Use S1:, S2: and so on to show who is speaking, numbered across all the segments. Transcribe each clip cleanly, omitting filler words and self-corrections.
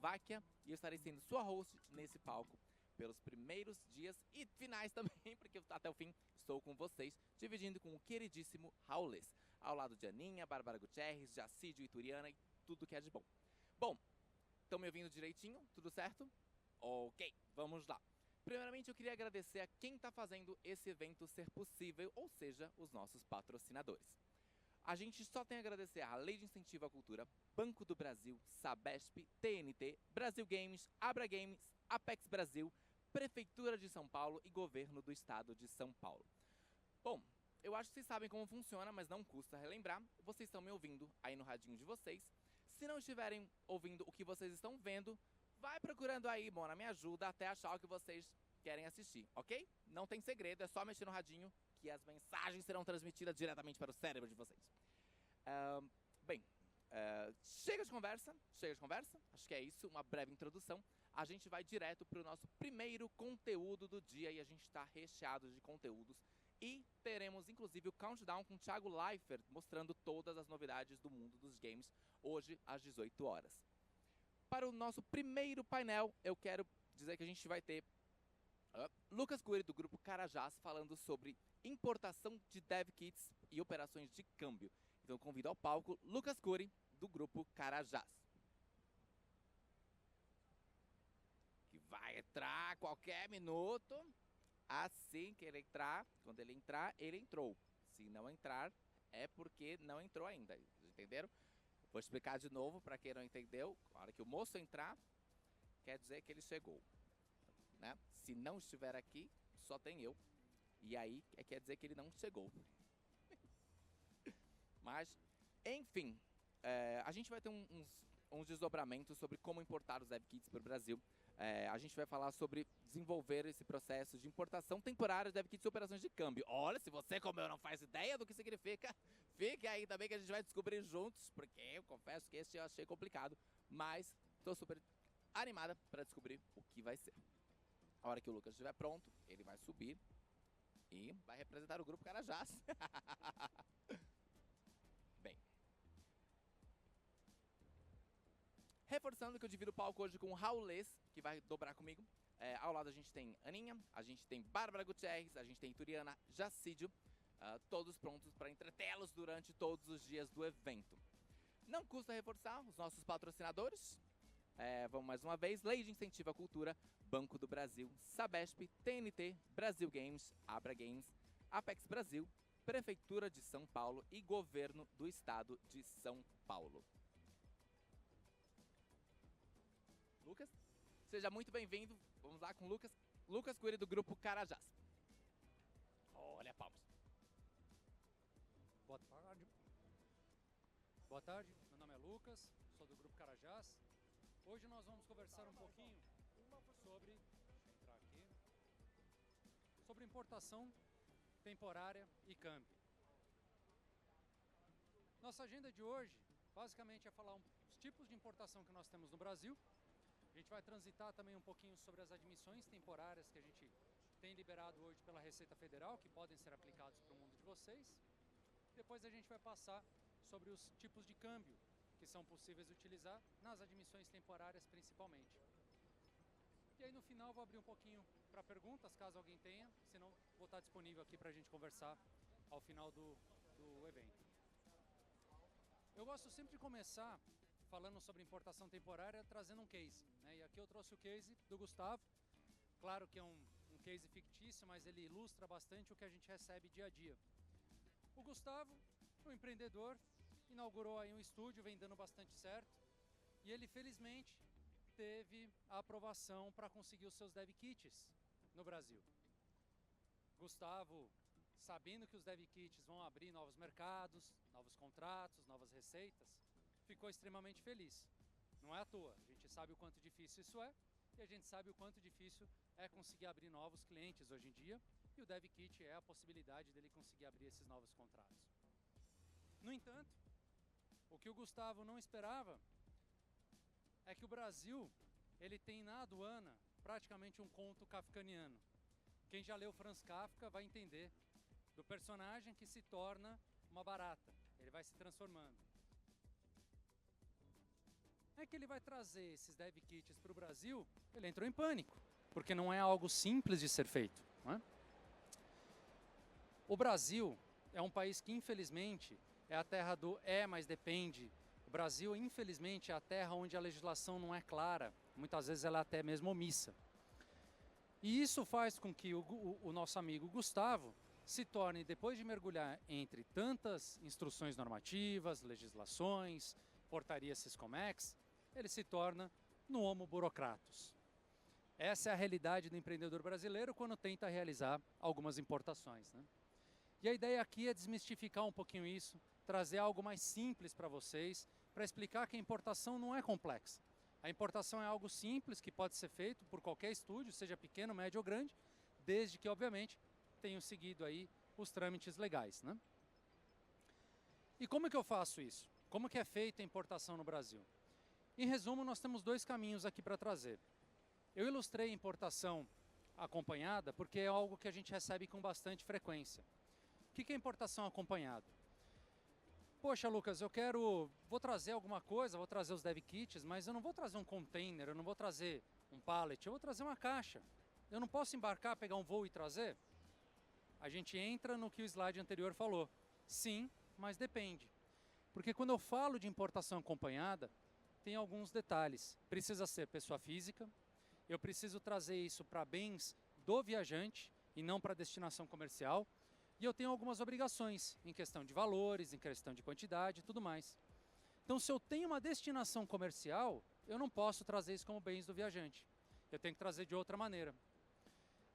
S1: Eslováquia e eu estarei sendo sua host nesse palco pelos primeiros dias e finais também, porque até o fim estou com vocês, dividindo com o queridíssimo Raules, ao lado de Aninha, Bárbara Gutierrez, Jacídio e Turiana e tudo que é de bom. Bom, estão me ouvindo direitinho? Tudo certo? Ok, vamos lá. Primeiramente, eu queria agradecer a quem está fazendo esse evento ser possível, ou seja, os nossos patrocinadores. A gente só tem a agradecer à Lei de Incentivo à Cultura, Banco do Brasil, Sabesp, TNT, Brasil Games, Abra Games, Apex Brasil, Prefeitura de São Paulo e Governo do Estado de São Paulo. Bom, eu acho que vocês sabem como funciona, mas não custa relembrar. Vocês estão me ouvindo aí no radinho de vocês. Se não estiverem ouvindo o que vocês estão vendo, vai procurando aí, Mona, me ajuda até achar o que vocês querem assistir, ok? Não tem segredo, é só mexer no radinho que as mensagens serão transmitidas diretamente para o cérebro de vocês. Bem, chega de conversa, acho que é isso, uma breve introdução. A gente vai direto para o nosso primeiro conteúdo do dia e a gente está recheado de conteúdos. E teremos, inclusive, o Countdown com o Thiago Leifert, mostrando todas as novidades do mundo dos games, hoje às 18 horas. Para o nosso primeiro painel, eu quero dizer que a gente vai ter Lucas Cury, do grupo Carajás, falando sobre importação de dev kits e operações de câmbio. Então eu convido ao palco Lucas Cury, do grupo Carajás, que vai entrar a qualquer minuto. Assim que ele entrar, quando ele entrar, ele entrou. Se não entrar, é porque não entrou ainda, entenderam? Vou explicar de novo para quem não entendeu. Na hora que o moço entrar, quer dizer que ele chegou, né? Se não estiver aqui, só tem eu. E aí quer dizer que ele não chegou. Mas, enfim, a gente vai ter uns desdobramentos sobre como importar os dev kits para o Brasil. A gente vai falar sobre desenvolver esse processo de importação temporária de dev kits e operações de câmbio. Olha, se você, como eu, não faz ideia do que significa, fique aí também que a gente vai descobrir juntos, porque eu confesso que esse eu achei complicado, mas estou super animada para descobrir o que vai ser. A hora que o Lucas estiver pronto, ele vai subir e vai representar o grupo Carajás. Bem, reforçando que eu divido o palco hoje com o Raules, que vai dobrar comigo. Ao lado a gente tem Aninha, a gente tem Bárbara Gutierrez, a gente tem Turiana, Jacídio, todos prontos para entretê-los durante todos os dias do evento. Não custa reforçar os nossos patrocinadores. Vamos mais uma vez, Lei de Incentivo à Cultura, Banco do Brasil, Sabesp, TNT, Brasil Games, Abra Games, Apex Brasil, Prefeitura de São Paulo e Governo do Estado de São Paulo. Lucas, seja muito bem-vindo. Vamos lá com o Lucas Cury, do grupo Carajás. Olha, palmas.
S2: Boa tarde. Boa tarde, meu nome é Lucas, sou do grupo Carajás. Hoje nós vamos conversar um pouquinho sobre, deixa eu entrar aqui, sobre importação temporária e câmbio. Nossa agenda de hoje, basicamente, é falar os tipos de importação que nós temos no Brasil. A gente vai transitar também um pouquinho sobre as admissões temporárias que a gente tem liberado hoje pela Receita Federal, que podem ser aplicados para o mundo de vocês. Depois a gente vai passar sobre os tipos de câmbio que são possíveis de utilizar nas admissões temporárias principalmente. E aí no final vou abrir um pouquinho para perguntas, caso alguém tenha, senão vou estar disponível aqui para a gente conversar ao final do evento. Eu gosto sempre de começar falando sobre importação temporária, trazendo um case, né? E aqui eu trouxe o case do Gustavo. Claro que é um case fictício, mas ele ilustra bastante o que a gente recebe dia a dia. O Gustavo, um empreendedor, inaugurou aí um estúdio, vem dando bastante certo. E ele, felizmente, teve a aprovação para conseguir os seus dev kits no Brasil. Gustavo, sabendo que os dev kits vão abrir novos mercados, novos contratos, novas receitas, ficou extremamente feliz. Não é à toa, a gente sabe o quanto difícil isso é e a gente sabe o quanto difícil é conseguir abrir novos clientes hoje em dia e o Dev Kit é a possibilidade dele conseguir abrir esses novos contratos. No entanto, o que o Gustavo não esperava é que o Brasil ele tem na aduana praticamente um conto kafkaniano. Quem já leu Franz Kafka vai entender do personagem que se torna uma barata, ele vai se transformando. é que ele vai trazer esses dev kits para o Brasil, ele entrou em pânico, porque não é algo simples de ser feito. Não é? O Brasil é um país que, infelizmente, é a terra do mas depende. O Brasil, infelizmente, é a terra onde a legislação não é clara. Muitas vezes ela é até mesmo omissa. E isso faz com que o nosso amigo Gustavo se torne, depois de mergulhar entre tantas instruções normativas, legislações, portarias Siscomex, ele se torna no homo burocratus. Essa é a realidade do empreendedor brasileiro quando tenta realizar algumas importações, né? E a ideia aqui é desmistificar um pouquinho isso, trazer algo mais simples para vocês, para explicar que a importação não é complexa. A importação é algo simples que pode ser feito por qualquer estúdio, seja pequeno, médio ou grande, desde que, obviamente, tenham seguido aí os trâmites legais, né? E como é que eu faço isso? Como que é feita a importação no Brasil? Em resumo, nós temos dois caminhos aqui para trazer. Eu ilustrei a importação acompanhada porque é algo que a gente recebe com bastante frequência. O que é importação acompanhada? Poxa, Lucas, vou trazer alguma coisa, vou trazer os dev kits, mas eu não vou trazer um container, eu não vou trazer um pallet, eu vou trazer uma caixa. Eu não posso embarcar, pegar um voo e trazer? A gente entra no que o slide anterior falou. Sim, mas depende. Porque quando eu falo de importação acompanhada, tem alguns detalhes. Precisa ser pessoa física, eu preciso trazer isso para bens do viajante e não para destinação comercial. E eu tenho algumas obrigações em questão de valores, em questão de quantidade e tudo mais. Então, se eu tenho uma destinação comercial, eu não posso trazer isso como bens do viajante. Eu tenho que trazer de outra maneira.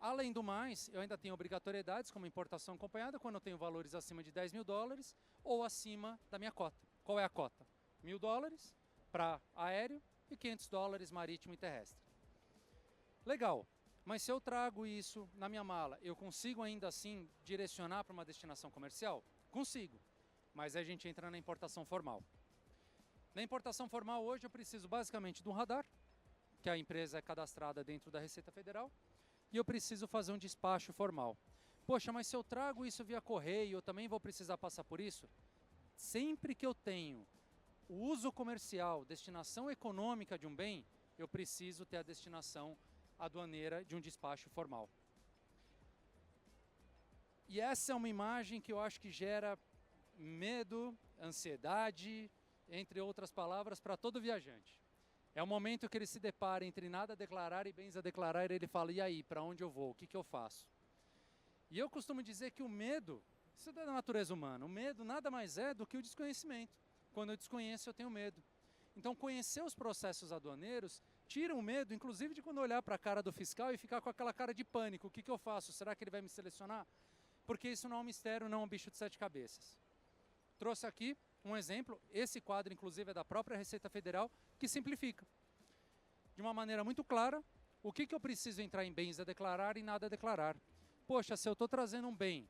S2: Além do mais, eu ainda tenho obrigatoriedades como importação acompanhada quando eu tenho valores acima de $10.000 ou acima da minha cota. Qual é a cota? $1.000 para aéreo e $500 marítimo e terrestre. Legal. Mas se eu trago isso na minha mala, eu consigo ainda assim direcionar para uma destinação comercial? Consigo, mas aí a gente entra na importação formal. Na importação formal hoje eu preciso basicamente de um radar, que a empresa é cadastrada dentro da Receita Federal, e eu preciso fazer um despacho formal. Poxa, mas se eu trago isso via correio, eu também vou precisar passar por isso? Sempre que eu tenho o uso comercial, destinação econômica de um bem, eu preciso ter a destinação aduaneira de um despacho formal. E essa é uma imagem que eu acho que gera medo, ansiedade, entre outras palavras, para todo viajante. É o momento que ele se depara entre nada a declarar e bens a declarar, e ele fala, e aí, para onde eu vou? O que eu faço? E eu costumo dizer que o medo, isso é da natureza humana, o medo nada mais é do que o desconhecimento. Quando eu desconheço, eu tenho medo. Então, conhecer os processos aduaneiros tira o medo, inclusive de quando olhar para a cara do fiscal e ficar com aquela cara de pânico. O que eu faço? Será que ele vai me selecionar? Porque isso não é um mistério, não é um bicho de 7 cabeças. Trouxe aqui um exemplo. Esse quadro, inclusive, é da própria Receita Federal, que simplifica. De uma maneira muito clara, o que eu preciso entrar em bens a declarar e nada a declarar. Poxa, se eu estou trazendo um bem,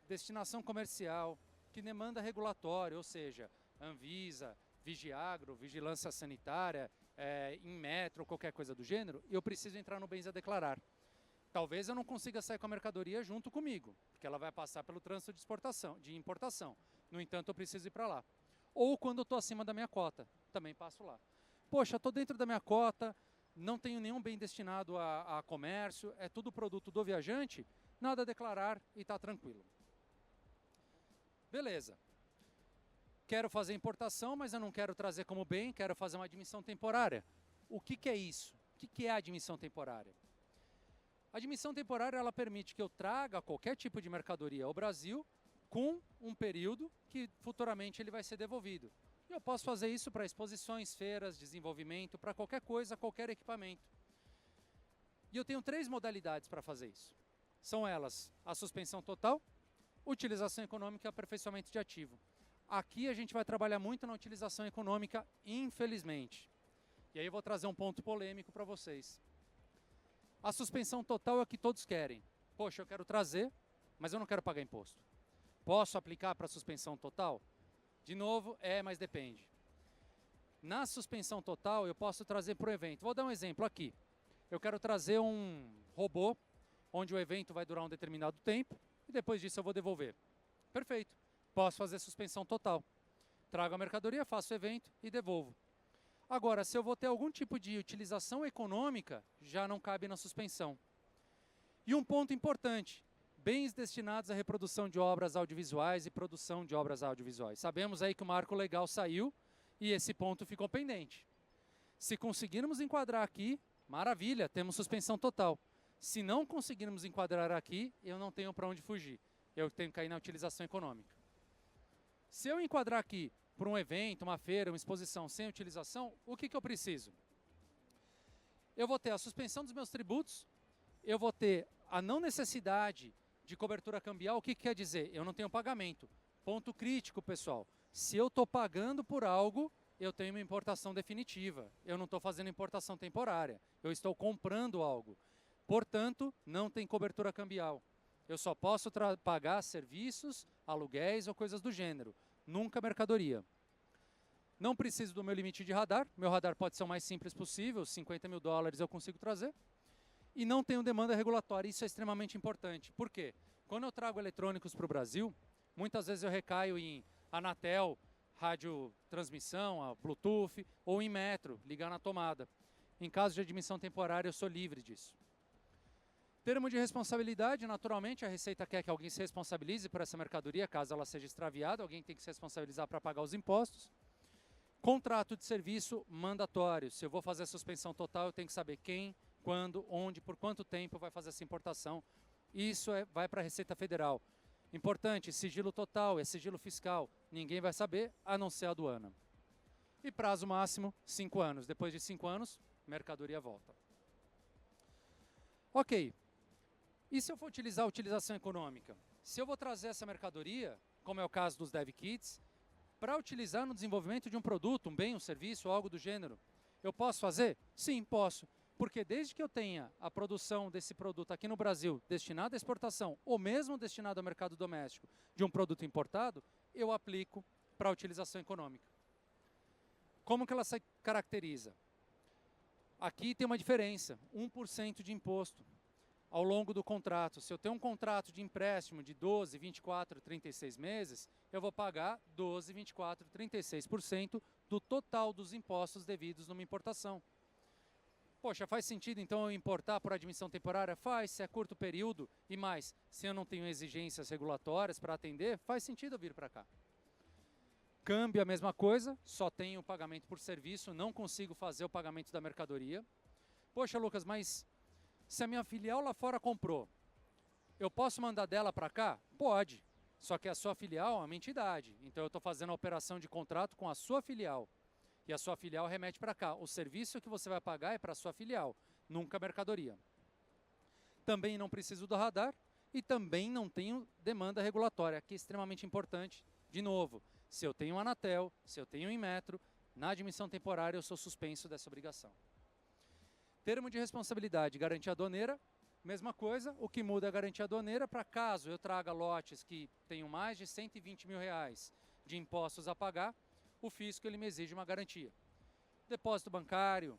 S2: destinação comercial, que demanda regulatório, ou seja, Anvisa, Vigiagro, Vigilância Sanitária, Inmetro, qualquer coisa do gênero, eu preciso entrar no bens a declarar. Talvez eu não consiga sair com a mercadoria junto comigo, porque ela vai passar pelo trânsito de importação. No entanto, eu preciso ir para lá. Ou quando eu estou acima da minha cota, também passo lá. Poxa, estou dentro da minha cota, não tenho nenhum bem destinado a comércio, é tudo produto do viajante, nada a declarar e está tranquilo. Beleza. Quero fazer importação, mas eu não quero trazer como bem, quero fazer uma admissão temporária. O que é isso? O que é a admissão temporária? A admissão temporária ela permite que eu traga qualquer tipo de mercadoria ao Brasil com um período que futuramente ele vai ser devolvido. E eu posso fazer isso para exposições, feiras, desenvolvimento, para qualquer coisa, qualquer equipamento. E eu tenho 3 modalidades para fazer isso. São elas a suspensão total, utilização econômica e aperfeiçoamento de ativo. Aqui a gente vai trabalhar muito na utilização econômica, infelizmente. E aí eu vou trazer um ponto polêmico para vocês. A suspensão total é o que todos querem. Poxa, eu quero trazer, mas eu não quero pagar imposto. Posso aplicar para suspensão total? De novo, mas depende. Na suspensão total, eu posso trazer para o evento. Vou dar um exemplo aqui. Eu quero trazer um robô, onde o evento vai durar um determinado tempo, e depois disso eu vou devolver. Perfeito. Posso fazer suspensão total. Trago a mercadoria, faço o evento e devolvo. Agora, se eu vou ter algum tipo de utilização econômica, já não cabe na suspensão. E um ponto importante, bens destinados à reprodução de obras audiovisuais e produção de obras audiovisuais. Sabemos aí que o marco legal saiu e esse ponto ficou pendente. Se conseguirmos enquadrar aqui, maravilha, temos suspensão total. Se não conseguirmos enquadrar aqui, eu não tenho para onde fugir. Eu tenho que cair na utilização econômica. Se eu enquadrar aqui por um evento, uma feira, uma exposição sem utilização, o que eu preciso? Eu vou ter a suspensão dos meus tributos, eu vou ter a não necessidade de cobertura cambial. O que quer dizer? Eu não tenho pagamento. Ponto crítico, pessoal. Se eu estou pagando por algo, eu tenho uma importação definitiva. Eu não estou fazendo importação temporária. Eu estou comprando algo. Portanto, não tem cobertura cambial. Eu só posso pagar serviços, aluguéis ou coisas do gênero. Nunca mercadoria. Não preciso do meu limite de radar. Meu radar pode ser o mais simples possível. $50 mil eu consigo trazer. E não tenho demanda regulatória. Isso é extremamente importante. Por quê? Quando eu trago eletrônicos para o Brasil, muitas vezes eu recaio em Anatel, radiotransmissão, a Bluetooth, ou em metro, ligar na tomada. Em caso de admissão temporária, eu sou livre disso. Termo de responsabilidade, naturalmente, a Receita quer que alguém se responsabilize por essa mercadoria, caso ela seja extraviada, alguém tem que se responsabilizar para pagar os impostos. Contrato de serviço mandatório. Se eu vou fazer a suspensão total, eu tenho que saber quem, quando, onde, por quanto tempo vai fazer essa importação. Isso vai para a Receita Federal. Importante, sigilo total, é sigilo fiscal. Ninguém vai saber, a não ser a aduana. E prazo máximo, 5 anos. Depois de 5 anos, mercadoria volta. Ok. E se eu for utilizar a utilização econômica? Se eu vou trazer essa mercadoria, como é o caso dos Dev Kits, para utilizar no desenvolvimento de um produto, um bem, um serviço, algo do gênero, eu posso fazer? Sim, posso. Porque desde que eu tenha a produção desse produto aqui no Brasil destinado à exportação ou mesmo destinado ao mercado doméstico de um produto importado, eu aplico para a utilização econômica. Como que ela se caracteriza? Aqui tem uma diferença, 1% de imposto ao longo do contrato. Se eu tenho um contrato de empréstimo de 12, 24, 36 meses, eu vou pagar 12, 24, 36% do total dos impostos devidos numa importação. Poxa, faz sentido então eu importar por admissão temporária? Faz, se é curto período e mais, se eu não tenho exigências regulatórias para atender, faz sentido eu vir para cá. Câmbio, a mesma coisa, só tenho pagamento por serviço, não consigo fazer o pagamento da mercadoria. Poxa, Lucas, mas se a minha filial lá fora comprou, eu posso mandar dela para cá? Pode, só que a sua filial é uma entidade, então eu estou fazendo a operação de contrato com a sua filial. E a sua filial remete para cá. O serviço que você vai pagar é para a sua filial, nunca a mercadoria. Também não preciso do radar e também não tenho demanda regulatória, que é extremamente importante. De novo, se eu tenho Anatel, se eu tenho Inmetro, na admissão temporária eu sou suspenso dessa obrigação. Termo de responsabilidade, garantia aduaneira, mesma coisa, o que muda é a garantia aduaneira para caso eu traga lotes que tenham mais de R$120 mil de impostos a pagar, o fisco ele me exige uma garantia. Depósito bancário,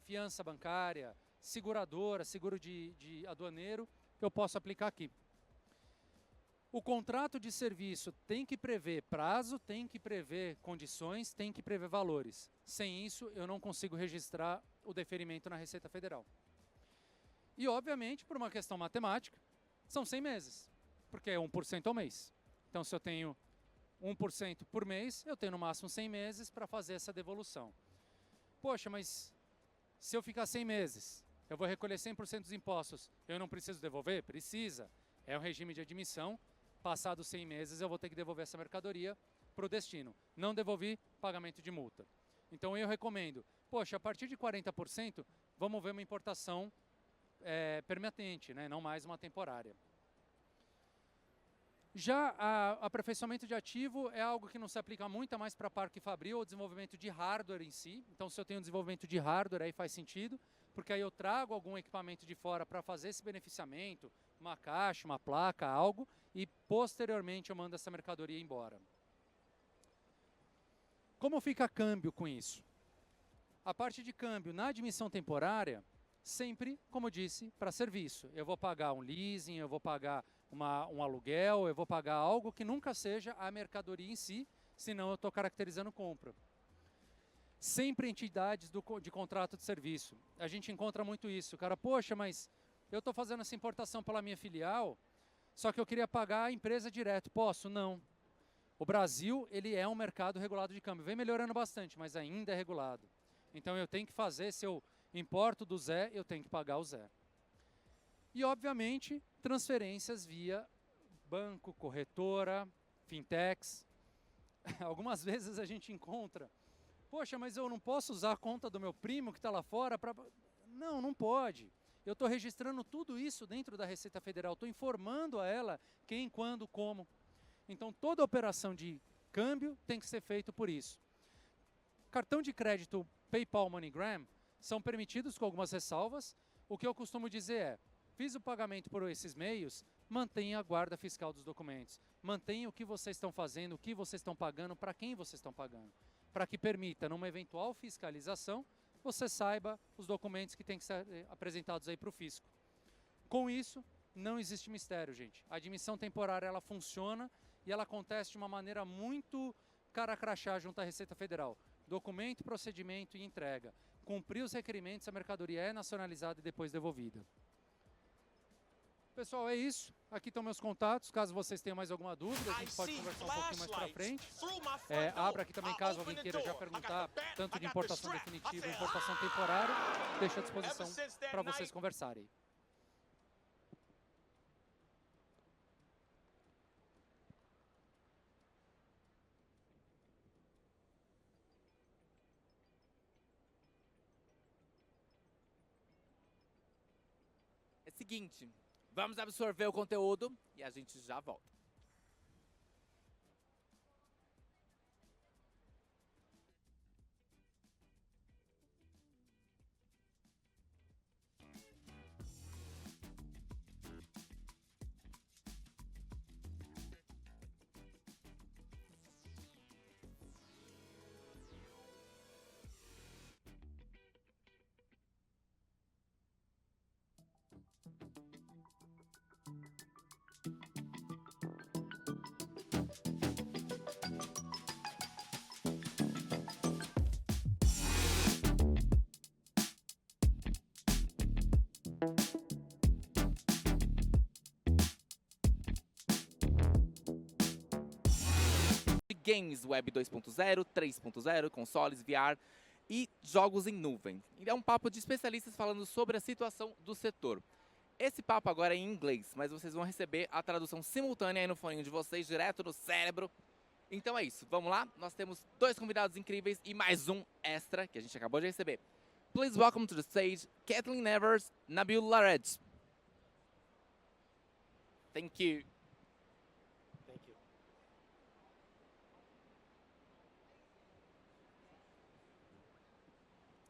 S2: fiança bancária, seguradora, seguro de aduaneiro, eu posso aplicar aqui. O contrato de serviço tem que prever prazo, tem que prever condições, tem que prever valores. Sem isso, eu não consigo registrar o deferimento na Receita Federal. E, obviamente, por uma questão matemática, são 100 meses, porque é 1% ao mês. Então, se eu tenho 1% por mês, eu tenho no máximo 100 meses para fazer essa devolução. Poxa, mas se eu ficar 100 meses, eu vou recolher 100% dos impostos, eu não preciso devolver? Precisa. É um regime de admissão. Passados 100 meses, eu vou ter que devolver essa mercadoria para o destino. Não devolvi, pagamento de multa. Então, eu recomendo, poxa, a partir de 40%, vamos ver uma importação permanente, né? Não mais uma temporária. Já aperfeiçoamento de ativo é algo que não se aplica muito mais para parque fabril ou desenvolvimento de hardware em si. Então, se eu tenho desenvolvimento de hardware, aí faz sentido, porque aí eu trago algum equipamento de fora para fazer esse beneficiamento, uma caixa, uma placa, algo, e posteriormente eu mando essa mercadoria embora. Como fica câmbio com isso? A parte de câmbio na admissão temporária, sempre, como eu disse, para serviço. Eu vou pagar um leasing, eu vou pagar um aluguel, eu vou pagar algo que nunca seja a mercadoria em si, senão eu estou caracterizando compra. sempre entidades de contrato de serviço. A gente encontra muito isso. O cara, poxa, mas eu estou fazendo essa importação pela minha filial, só que eu queria pagar a empresa direto. Posso? Não. O Brasil, ele é um mercado regulado de câmbio. Vem melhorando bastante, mas ainda é regulado. Então eu tenho que fazer, se eu importo do Zé, eu tenho que pagar o Zé. E, obviamente, transferências via banco, corretora, fintechs. Algumas vezes a gente encontra, poxa, mas eu não posso usar a conta do meu primo que está lá fora para... Não, não pode. Eu estou registrando tudo isso dentro da Receita Federal, estou informando a ela quem, quando, como. Então, toda operação de câmbio tem que ser feito por isso. Cartão de crédito PayPal, MoneyGram são permitidos com algumas ressalvas. O que eu costumo dizer é, fiz o pagamento por esses meios, mantenha a guarda fiscal dos documentos. Mantenha o que vocês estão fazendo, o que vocês estão pagando, para quem vocês estão pagando. Para que permita, numa eventual fiscalização, você saiba os documentos que têm que ser apresentados aí para o fisco. Com isso, não existe mistério, gente. A admissão temporária, ela funciona e ela acontece de uma maneira muito cara crachá junto à Receita Federal. Documento, procedimento e entrega. Cumprir os requerimentos, a mercadoria é nacionalizada e depois devolvida. Pessoal, é isso. Aqui estão meus contatos. Caso vocês tenham mais alguma dúvida, a gente pode conversar um pouquinho mais para frente. Abra aqui também caso alguém queira já perguntar, tanto de importação definitiva e importação temporária. Deixo à disposição para vocês conversarem.
S1: É o seguinte, vamos absorver o conteúdo e a gente já volta. Games Web 2.0, 3.0, consoles, VR e jogos em nuvem. É um papo de especialistas falando sobre a situação do setor. Esse papo agora é em inglês, mas vocês vão receber a tradução simultânea aí no fone de vocês, direto no cérebro. Então é isso, vamos lá? Nós temos 2 convidados incríveis e mais um extra que a gente acabou de receber. Please welcome to the stage Kathleen Evers, Nabil Lared. Thank you.
S3: Thank you.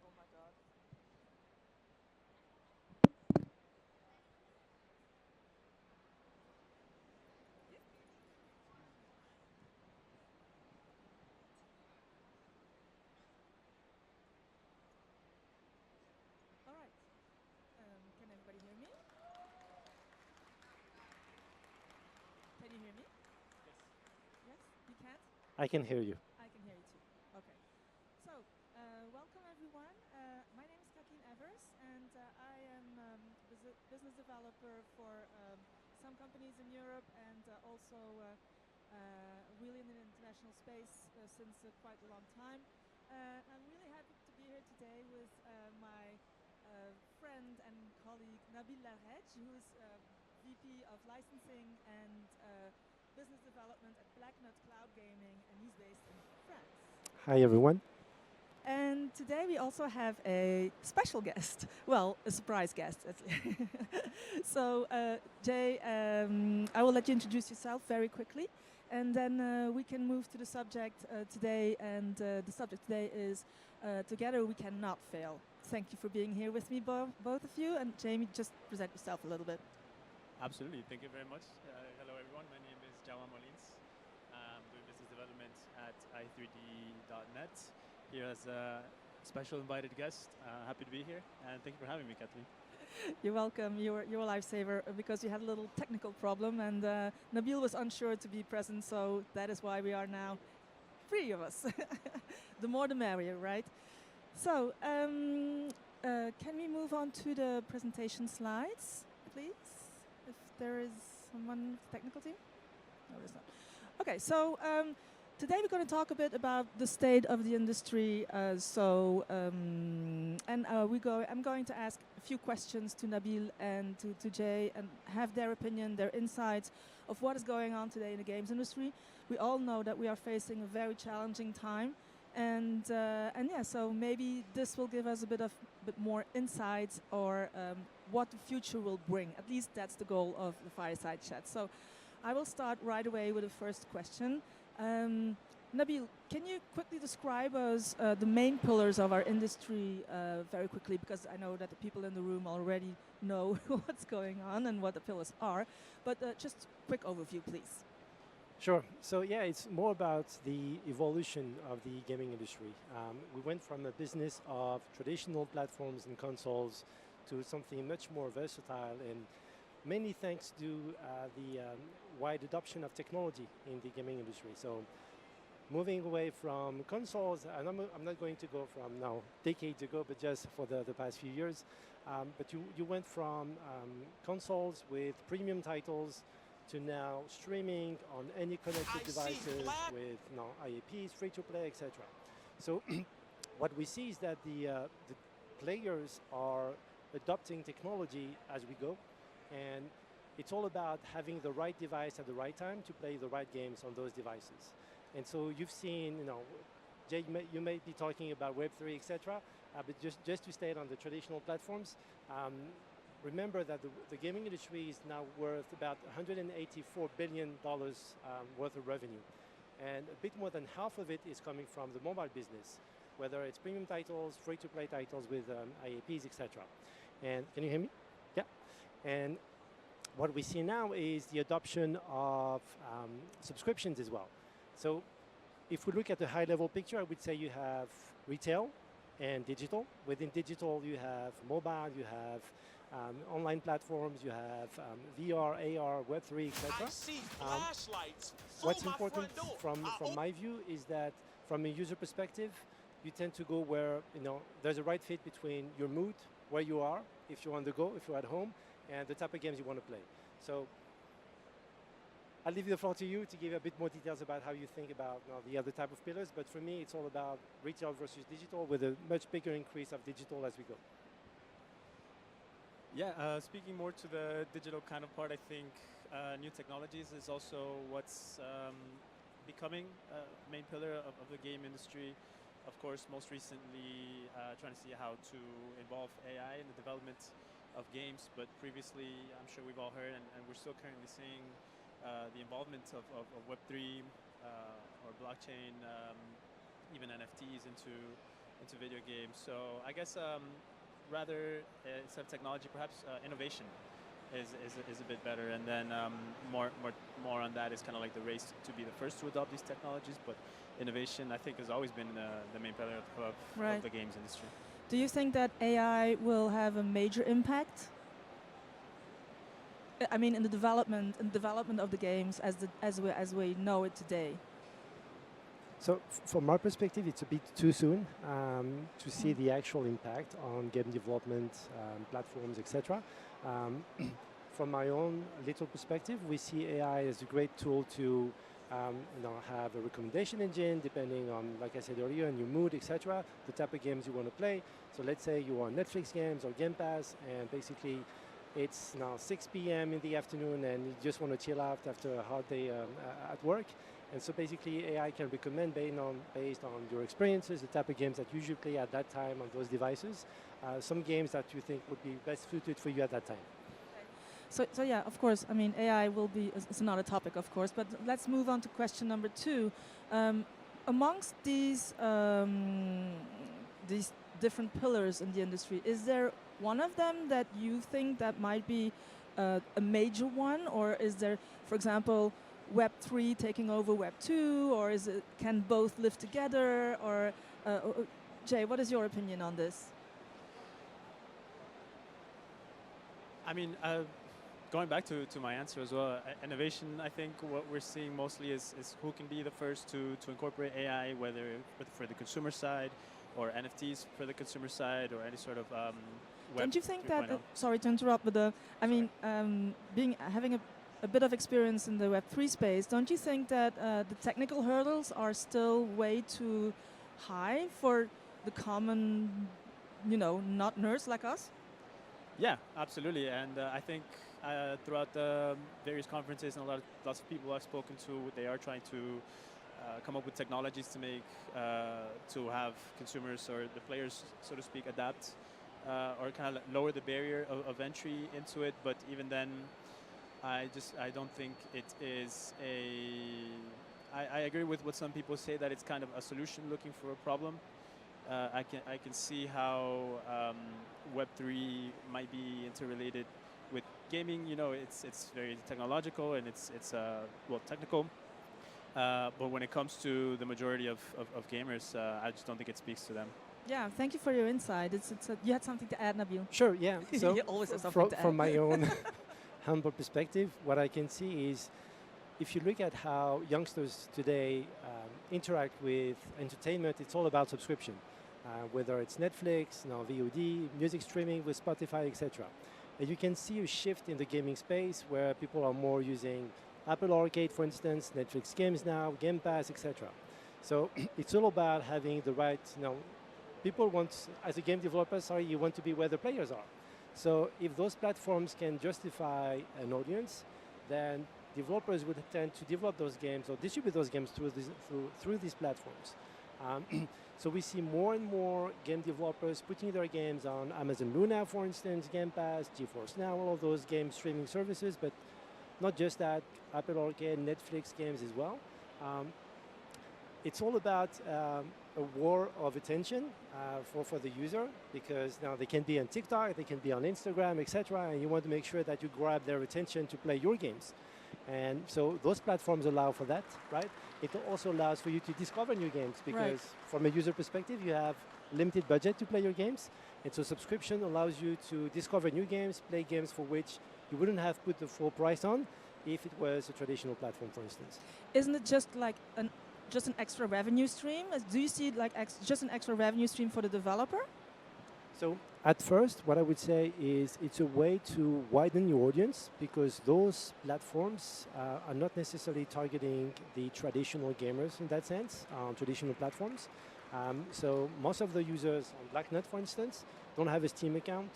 S4: Oh my God. All right. Can everybody hear me? Can you hear me? Yes. Yes? You can?
S3: I can hear you.
S4: I can hear you too. Okay. So, welcome everyone. My name is Kathleen Evers, and I am business developer for some companies in Europe, and also really in the international space since quite a long time. I'm really happy to be here today with my friend and colleague Nabil Lared, who is VP of Licensing and Business Development at Blacknut Cloud Gaming, and he's based in France.
S3: Hi, everyone.
S4: And today we also have a special guest. Well, a surprise guest. So, Jay, I will let you introduce yourself very quickly, and then we can move to the subject today. And the subject today is Together We Cannot Fail. Thank you for being here with me, both of you. And Jamie, just present yourself a little bit.
S5: Absolutely. Thank you very much. Hello, everyone. My name is Jaume Molins. I'm doing business development at i3d.net. Here as a special invited guest. Happy to be here, and thank you for having me, Kathleen.
S4: You're welcome. You're a lifesaver because you had a little technical problem, and Nabil was unsure to be present, so that is why we are now 3 of us. the more the merrier, right? So, can we move on to the presentation slides, please? If there is someone with the technical team? No, there's not. Okay, so today we're going to talk a bit about the state of the industry. I'm going to ask a few questions to Nabil and to Jay and have their opinion, their insights of what is going on today in the games industry. We all know that we are facing a very challenging time. And yeah, so maybe this will give us a bit more insights or what the future will bring. At least that's the goal of the Fireside Chat. So I will start right away with the first question. Nabil, can you quickly describe us the main pillars of our industry very quickly, because I know that the people in the room already know what's going on and what the pillars are, but just quick overview, please.
S3: Sure. So yeah, it's more about the evolution of the gaming industry. We went from a business of traditional platforms and consoles to something much more versatile, and mainly thanks to the wide adoption of technology in the gaming industry. So moving away from consoles, and I'm not going to go from now decades ago, but just for the past few years. But you went from consoles with premium titles to now streaming on any connected devices with IAPs, free-to-play, etc. So what we see is that the players are adopting technology as we go, and it's all about having the right device at the right time to play the right games on those devices. And so you've seen, Jay, you may be talking about Web3, etc., but just to stay on the traditional platforms, remember that the gaming industry is now worth about $184 billion worth of revenue. And a bit more than half of it is coming from the mobile business, whether it's premium titles, free-to-play titles with IAPs, etc. And can you hear me? Yeah. And what we see now is the adoption of subscriptions as well. So if we look at the high-level picture, I would say you have retail and digital. Within digital, you have mobile, you have online platforms, you have VR, AR, Web3, etc. What's important from my view is that from a user perspective, you tend to go where there's a right fit between your mood, where you are, if you're on the go, if you're at home, and the type of games you want to play. So I'll leave the floor to you to give a bit more details about how you think about the other type of pillars. But for me, it's all about retail versus digital, with a much bigger increase of digital as we go.
S5: Yeah, speaking more to the digital kind of part, I think new technologies is also what's becoming a main pillar of the game industry. Of course, most recently trying to see how to involve AI in the development of games, but previously, I'm sure we've all heard, and we're still currently seeing the involvement of Web3 or blockchain, even NFTs into video games. So I guess rather instead of technology, perhaps innovation is a bit better, and then more on that is kind of like the race to be the first to adopt these technologies. But innovation, I think, has always been the main pillar of the games industry.
S4: Do you think that AI will have a major impact? I mean, in the development of the games as we know it today.
S3: So from our perspective, it's a bit too soon to see the actual impact on game development, platforms, etc. From my own little perspective, we see AI as a great tool to have a recommendation engine depending on, like I said earlier, on your mood, etc., the type of games you want to play. So let's say you are on Netflix games or Game Pass, and basically it's now 6 p.m. in the afternoon and you just want to chill out after a hard day at work. And so basically AI can recommend based on your experiences, the type of games that you usually play at that time on those devices, some games that you think would be best suited for you at that time.
S4: So yeah, of course, I mean, AI will be, it's another topic, of course, but let's move on to question number 2. Amongst these different pillars in the industry, is there one of them that you think that might be a major one, or is there, for example, Web3 taking over Web2, or can both live together, or Jay, what is your opinion on this?
S5: I mean, going back to my answer as well, innovation, I think what we're seeing mostly is who can be the first to incorporate AI, whether for the consumer side or NFTs for the consumer side or any sort of web
S4: Don't you think that?
S5: 3.0.
S4: Sorry to interrupt, but I mean, having a bit of experience in the Web3 space, don't you think that the technical hurdles are still way too high for the common, not nerds like us?
S5: Yeah, absolutely. And I think throughout the various conferences and lots of people I've spoken to, they are trying to come up with technologies to make to have consumers or the players, so to speak, adapt or kind of lower the barrier of entry into it. But even then, I don't think it is I agree with what some people say, that it's kind of a solution looking for a problem. I can see how Web3 might be interrelated with gaming. It's very technological and it's technical. But when it comes to the majority of gamers, I just don't think it speaks to them.
S4: Yeah, thank you for your insight. You had something to add, Nabil.
S3: Sure, yeah. So
S4: You always have something to add.
S3: from my own humble perspective, what I can see is if you look at how youngsters today interact with entertainment, it's all about subscription. Whether it's Netflix, VOD, music streaming with Spotify, etc. And you can see a shift in the gaming space where people are more using Apple Arcade, for instance, Netflix games now, Game Pass, etc. So it's all about having the right, people want, as a game developer, you want to be where the players are. So if those platforms can justify an audience, then developers would tend to develop those games or distribute those games through these platforms. So we see more and more game developers putting their games on Amazon Luna, for instance, Game Pass, GeForce Now, all of those game streaming services, but not just that, Apple Arcade, Netflix games as well. It's all about a war of attention for the user, because now they can be on TikTok, they can be on Instagram, etc., and you want to make sure that you grab their attention to play your games. And so those platforms allow for that, right? It also allows for you to discover new games, because from a user perspective, you have limited budget to play your games. And so subscription allows you to discover new games, play games for which you wouldn't have put the full price on if it was a traditional platform, for instance.
S4: Isn't it just like an extra revenue stream? Do you see it like just an extra revenue stream for the developer?
S3: So at first, what I would say is it's a way to widen your audience, because those platforms are not necessarily targeting the traditional gamers in that sense, on traditional platforms. So most of the users on Blacknut, for instance, don't have a Steam account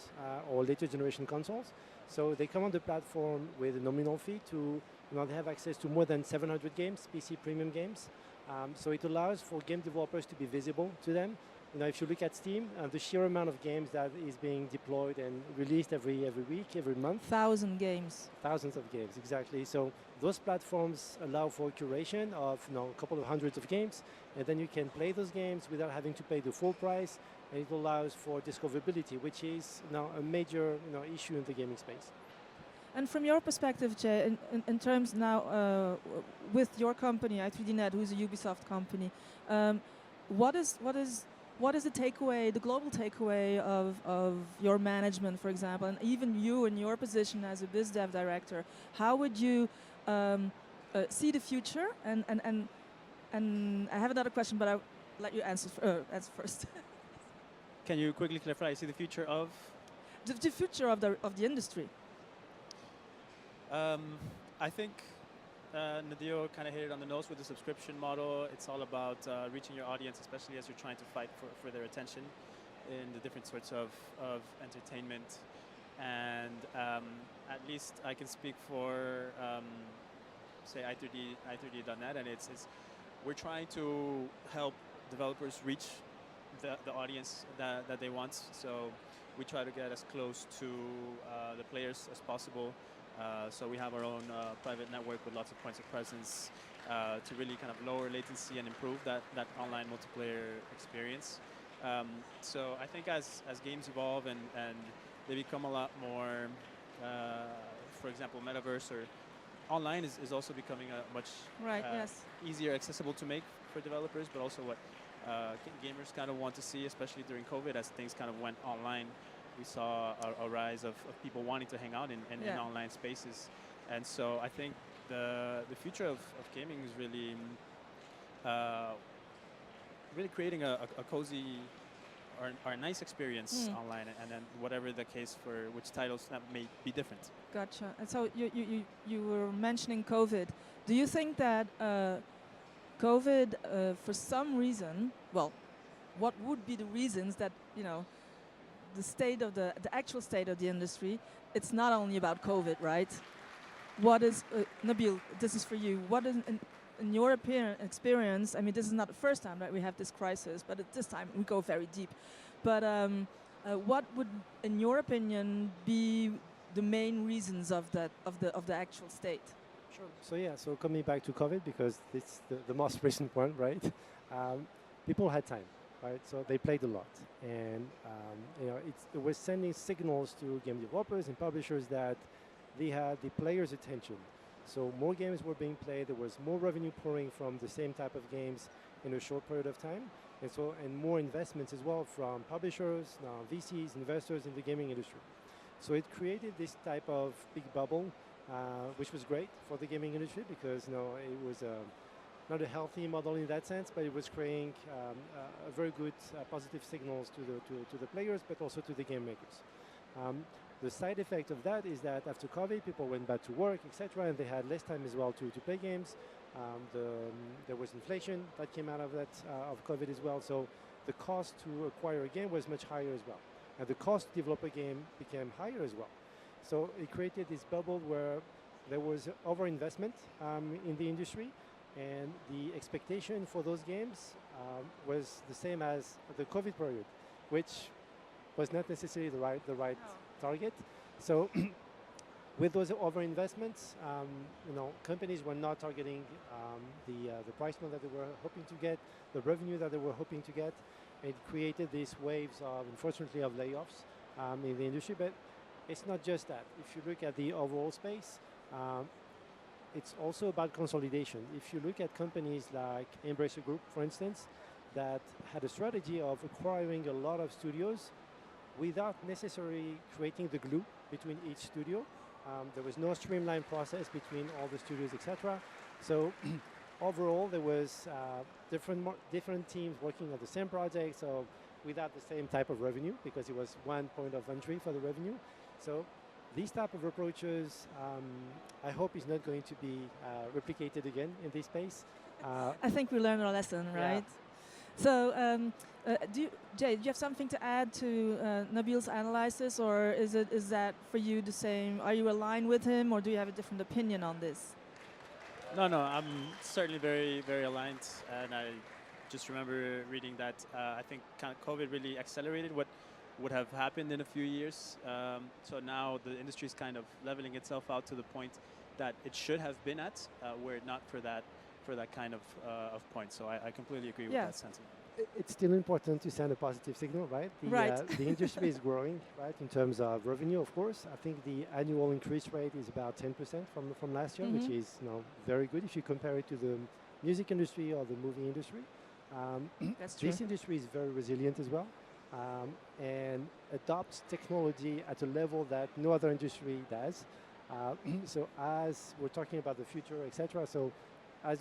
S3: or later generation consoles. So they come on the platform with a nominal fee to they have access to more than 700 games, PC premium games. So it allows for game developers to be visible to them. If you look at Steam, the sheer amount of games that is being deployed and released every week, every month.
S4: 1,000 games.
S3: Thousands of games, exactly. So those platforms allow for curation of a couple of hundreds of games, and then you can play those games without having to pay the full price, and it allows for discoverability, which is a major issue in the gaming space.
S4: And from your perspective, Jay, in terms now with your company, i3DNet, who's a Ubisoft company, what is the takeaway, the global takeaway of your management, for example, and even you in your position as a biz dev director? How would you see the future? And I have another question, but I'll let you answer first.
S5: Can you quickly clarify? See the future of?
S4: The future of the industry.
S5: I think Nadio kind of hit it on the nose with the subscription model. It's all about reaching your audience, especially as you're trying to fight for their attention in the different sorts of entertainment. And at least I can speak for, say, i3D.net, and we're trying to help developers reach the audience that they want. So we try to get as close to the players as possible. So we have our own private network with lots of points of presence to really kind of lower latency and improve that online multiplayer experience. So I think as games evolve and they become a lot more, for example, metaverse or online is also becoming a much easier accessible to make for developers, but also what gamers kind of want to see, especially during COVID, as things kind of went online we saw a rise of people wanting to hang out in
S4: Yeah.
S5: online spaces. And so I think the future of gaming is really really creating a cozy or a nice experience online, and then whatever the case for which titles that may be different.
S4: Gotcha. And so you were mentioning COVID. Do you think that COVID, for some reason, well, what would be the reasons that, you know, the state of the actual state of the industry, it's not only about COVID, right? What is, Nabil, this is for you. What is, in your experience, I mean, this is not the first time that we have this crisis, but at this time we go very deep. But what would, in your opinion, be the main reasons of the actual state?
S3: Sure. So yeah, so coming back to COVID, because it's the most recent one, right? People had time, right? So they played a lot, and you know, it was sending signals to game developers and publishers that they had the players' attention. So more games were being played. There was more revenue pouring from the same type of games in a short period of time, and more investments as well from publishers, VCs, investors in the gaming industry. So it created this type of big bubble, which was great for the gaming industry because it was not a healthy model in that sense, but it was creating a very good positive signals to the players, but also to the game makers. The side effect of that is that after COVID, people went back to work, etc., and they had less time as well to play games. There was inflation that came out of that of COVID as well, so the cost to acquire a game was much higher as well, and the cost to develop a game became higher as well. So it created this bubble where there was overinvestment in the industry, and the expectation for those games was the same as the COVID period, which was not necessarily the right target. So with those overinvestments, companies were not targeting the price point that they were hoping to get, the revenue that they were hoping to get. It created these waves of, unfortunately, of layoffs in the industry. But it's not just that. If you look at the overall space, it's also about consolidation. If you look at companies like Embracer Group, for instance, that had a strategy of acquiring a lot of studios without necessarily creating the glue between each studio. There was no streamlined process between all the studios, etc. So overall, there was different teams working on the same project, so without the same type of revenue, because it was one point of entry for the revenue. So these type of approaches, I hope is not going to be replicated again in this space.
S4: I think we learned our lesson, right?
S3: Yeah.
S4: So, Jay, do you have something to add to Nabil's analysis, or is that for you the same? Are you aligned with him, or do you have a different opinion on this?
S5: No, I'm certainly very, very aligned, and I just remember reading that I think COVID really accelerated what would have happened in a few years. So now the industry is kind of leveling itself out to the point that it should have been at, were it not for that kind of point. So I completely agree with that sentiment.
S3: It's still important to send a positive signal, right? The industry is growing, right, in terms of revenue, of course. I think the annual increase rate is about 10% from last year, which is very good if you compare it to the music industry or the movie industry.
S4: That's true.
S3: This industry is very resilient as well, and adopts technology at a level that no other industry does. So as we're talking about the future, etc., so as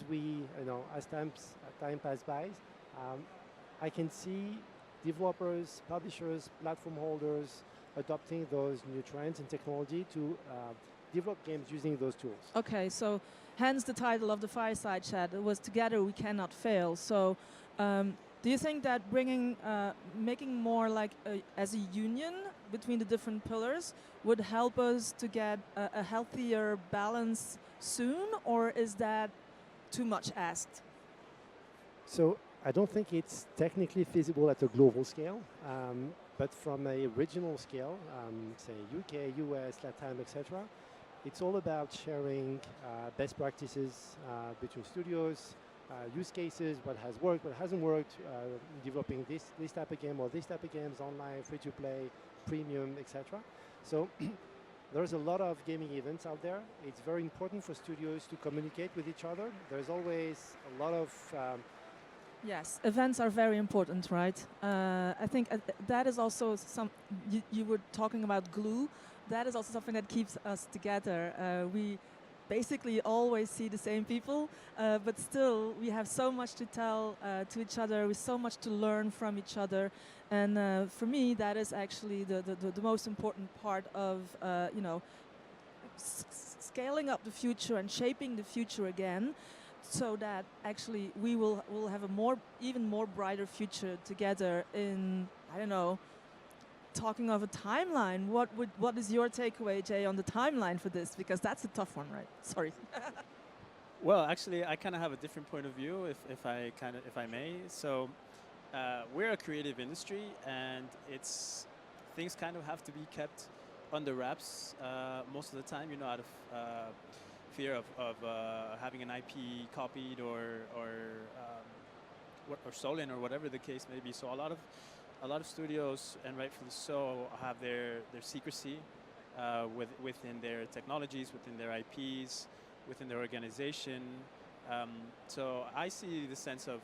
S3: time passes by, I can see developers, publishers, platform holders adopting those new trends in technology to develop games using those tools.
S4: Okay, so hence the title of the Fireside Chat. It was Together We Cannot Fail. So do you think that making more like as a union between the different pillars would help us to get a healthier balance soon, or is that too much asked?
S3: So I don't think it's technically feasible at a global scale, but from a regional scale, say UK, US, Latam, etc., it's all about sharing best practices between studios, use cases, what has worked, what hasn't worked, developing this type of game or this type of games online, free-to-play, premium, etc. So there's a lot of gaming events out there. It's very important for studios to communicate with each other. There's always a lot of
S4: Yes, events are very important, right? I think that is also you were talking about glue. That is also something that keeps us together. We basically always see the same people, but still we have so much to tell to each other, with so much to learn from each other. And for me, that is actually the most important part of, scaling up the future and shaping the future again, so that actually we will have a even more brighter future together. In, I don't know, talking of a timeline, what is your takeaway, Jay, on the timeline for this? Because that's a tough one, right? Sorry.
S5: Well, actually, I kind of have a different point of view, if I may. So, we're a creative industry, and things kind of have to be kept under wraps most of the time. Out of fear of having an IP copied or stolen, or whatever the case may be. So a lot of studios, and rightfully so, have their secrecy within their technologies, within their IPs, within their organization. So I see the sense of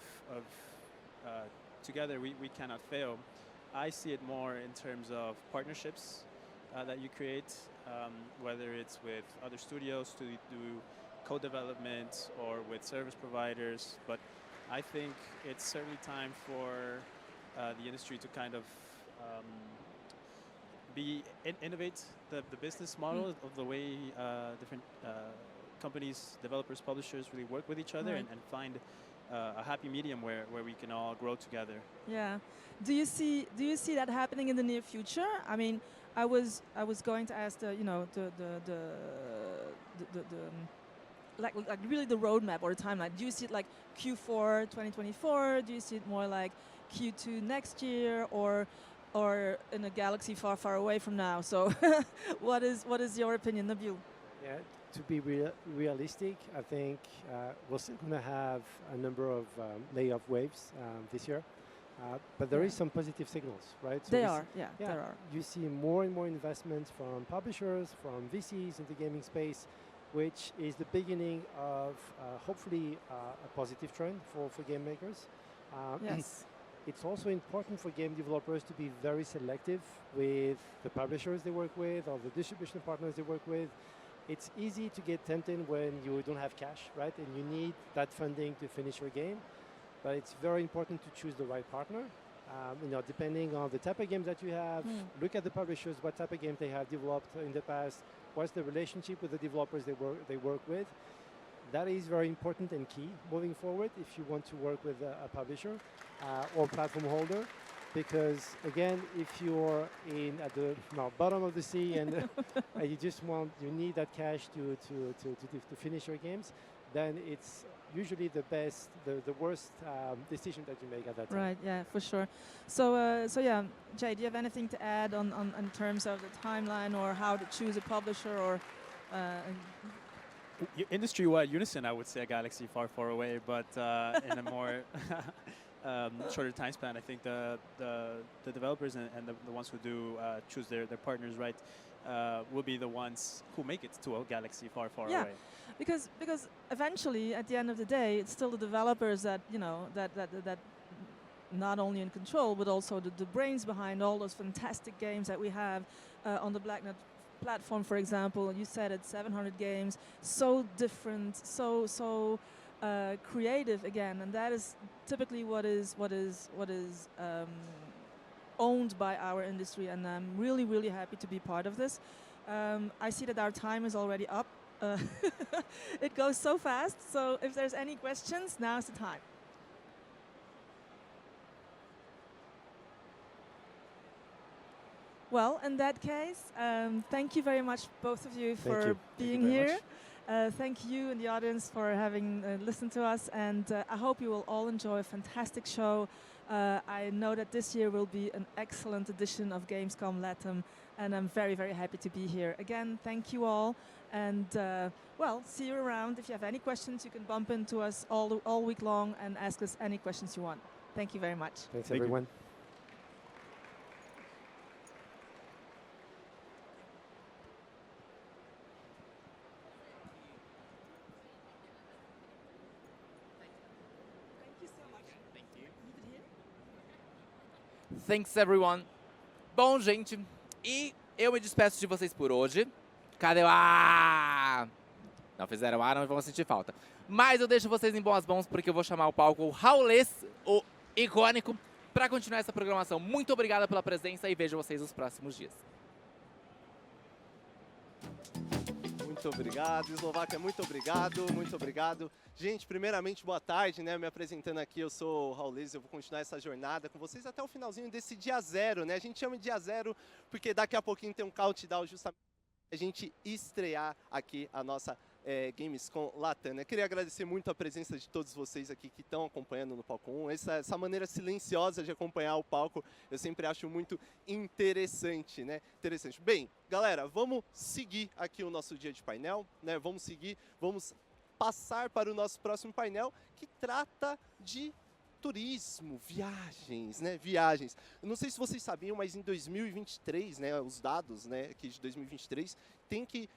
S5: together we cannot fail. I see it more in terms of partnerships that you create, whether it's with other studios to do co-development or with service providers. But I think it's certainly time for the industry to kind of innovate the business model of the way different companies, developers, publishers really work with each other,
S4: Right.
S5: and find a happy medium where we can all grow together.
S4: Yeah. Do you see that happening in the near future? I mean, I was going to ask like really the roadmap or the timeline. Do you see it like Q4 2024? Do you see it more like Q2 next year, or in a galaxy far, far away from now? So, what is your opinion, Nabil?
S3: Yeah, to be realistic, I think we're still going to have a number of layoff waves this year. But there is some positive signals, right? So
S4: There are.
S3: You see more and more investments from publishers, from VCs in the gaming space, which is the beginning of hopefully a positive trend for game makers.
S4: Yes.
S3: It's also important for game developers to be very selective with the publishers they work with or the distribution partners they work with. It's easy to get tempted when you don't have cash, right? And you need that funding to finish your game. But it's very important to choose the right partner. Depending on the type of games that you have, look at the publishers, what type of games they have developed in the past, what's the relationship with the developers they work with. That is very important and key moving forward if you want to work with a publisher or platform holder. Because again, if you're at the bottom of the sea and you need that cash to finish your games, then it's usually the worst decision that you make at that time.
S4: Right. Yeah, for sure. So yeah, Jay, do you have anything to add on in terms of the timeline or how to choose a publisher or?
S5: Industry-wide unison, I would say a galaxy far, far away, but in a more shorter time span, I think the developers and the ones who do choose their partners right will be the ones who make it to a galaxy far, far away.
S4: Because eventually, at the end of the day, it's still the developers that that not only in control, but also the brains behind all those fantastic games that we have on the Blacknet platform. For example, you said it, 700 games, so different, so creative again, and that is typically what is owned by our industry, and I'm really happy to be part of this. I see that our time is already up. It goes so fast, so if there's any questions, now's the time. Well, in that case, thank you very much, both of you, for being here. Thank you and the audience for having listened to us, and I hope you will all enjoy a fantastic show. I know that this year will be an excellent edition of Gamescom LATAM, and I'm very happy to be here. Again, thank you all, and well, see you around. If you have any questions, you can bump into us all week long and ask us any questions you want. Thank you very much.
S3: Thanks, everyone.
S4: Thank you so much.
S1: Thank you. Thanks, everyone. Bom, gente, e eu me despeço de vocês por hoje. Cadê o A? Não fizeram A, não vão sentir falta. Mas eu deixo vocês em boas mãos, porque eu vou chamar o palco o Raulês, o icônico, para continuar essa programação. Muito obrigado pela presença e vejo vocês nos próximos dias.
S6: Muito obrigado, Eslováquia, muito obrigado, muito obrigado. Gente, primeiramente, boa tarde, né? Me apresentando aqui, eu sou o Raulês, eu vou continuar essa jornada com vocês até o finalzinho desse dia zero, né? A gente chama de dia zero porque daqui a pouquinho tem um countdown justamente pra gente estrear aqui a nossa Gamescom Latam, né? Queria agradecer muito a presença de todos vocês aqui que estão acompanhando no Palco 1. Essa maneira silenciosa de acompanhar o palco, eu sempre acho muito interessante, né? Interessante. Bem, galera, vamos seguir aqui o nosso dia de painel, né? Vamos passar para o nosso próximo painel, que trata de turismo, viagens, né? Viagens. Eu não sei se vocês sabiam, mas em 2023, né, os dados, né, aqui de 2023, tem que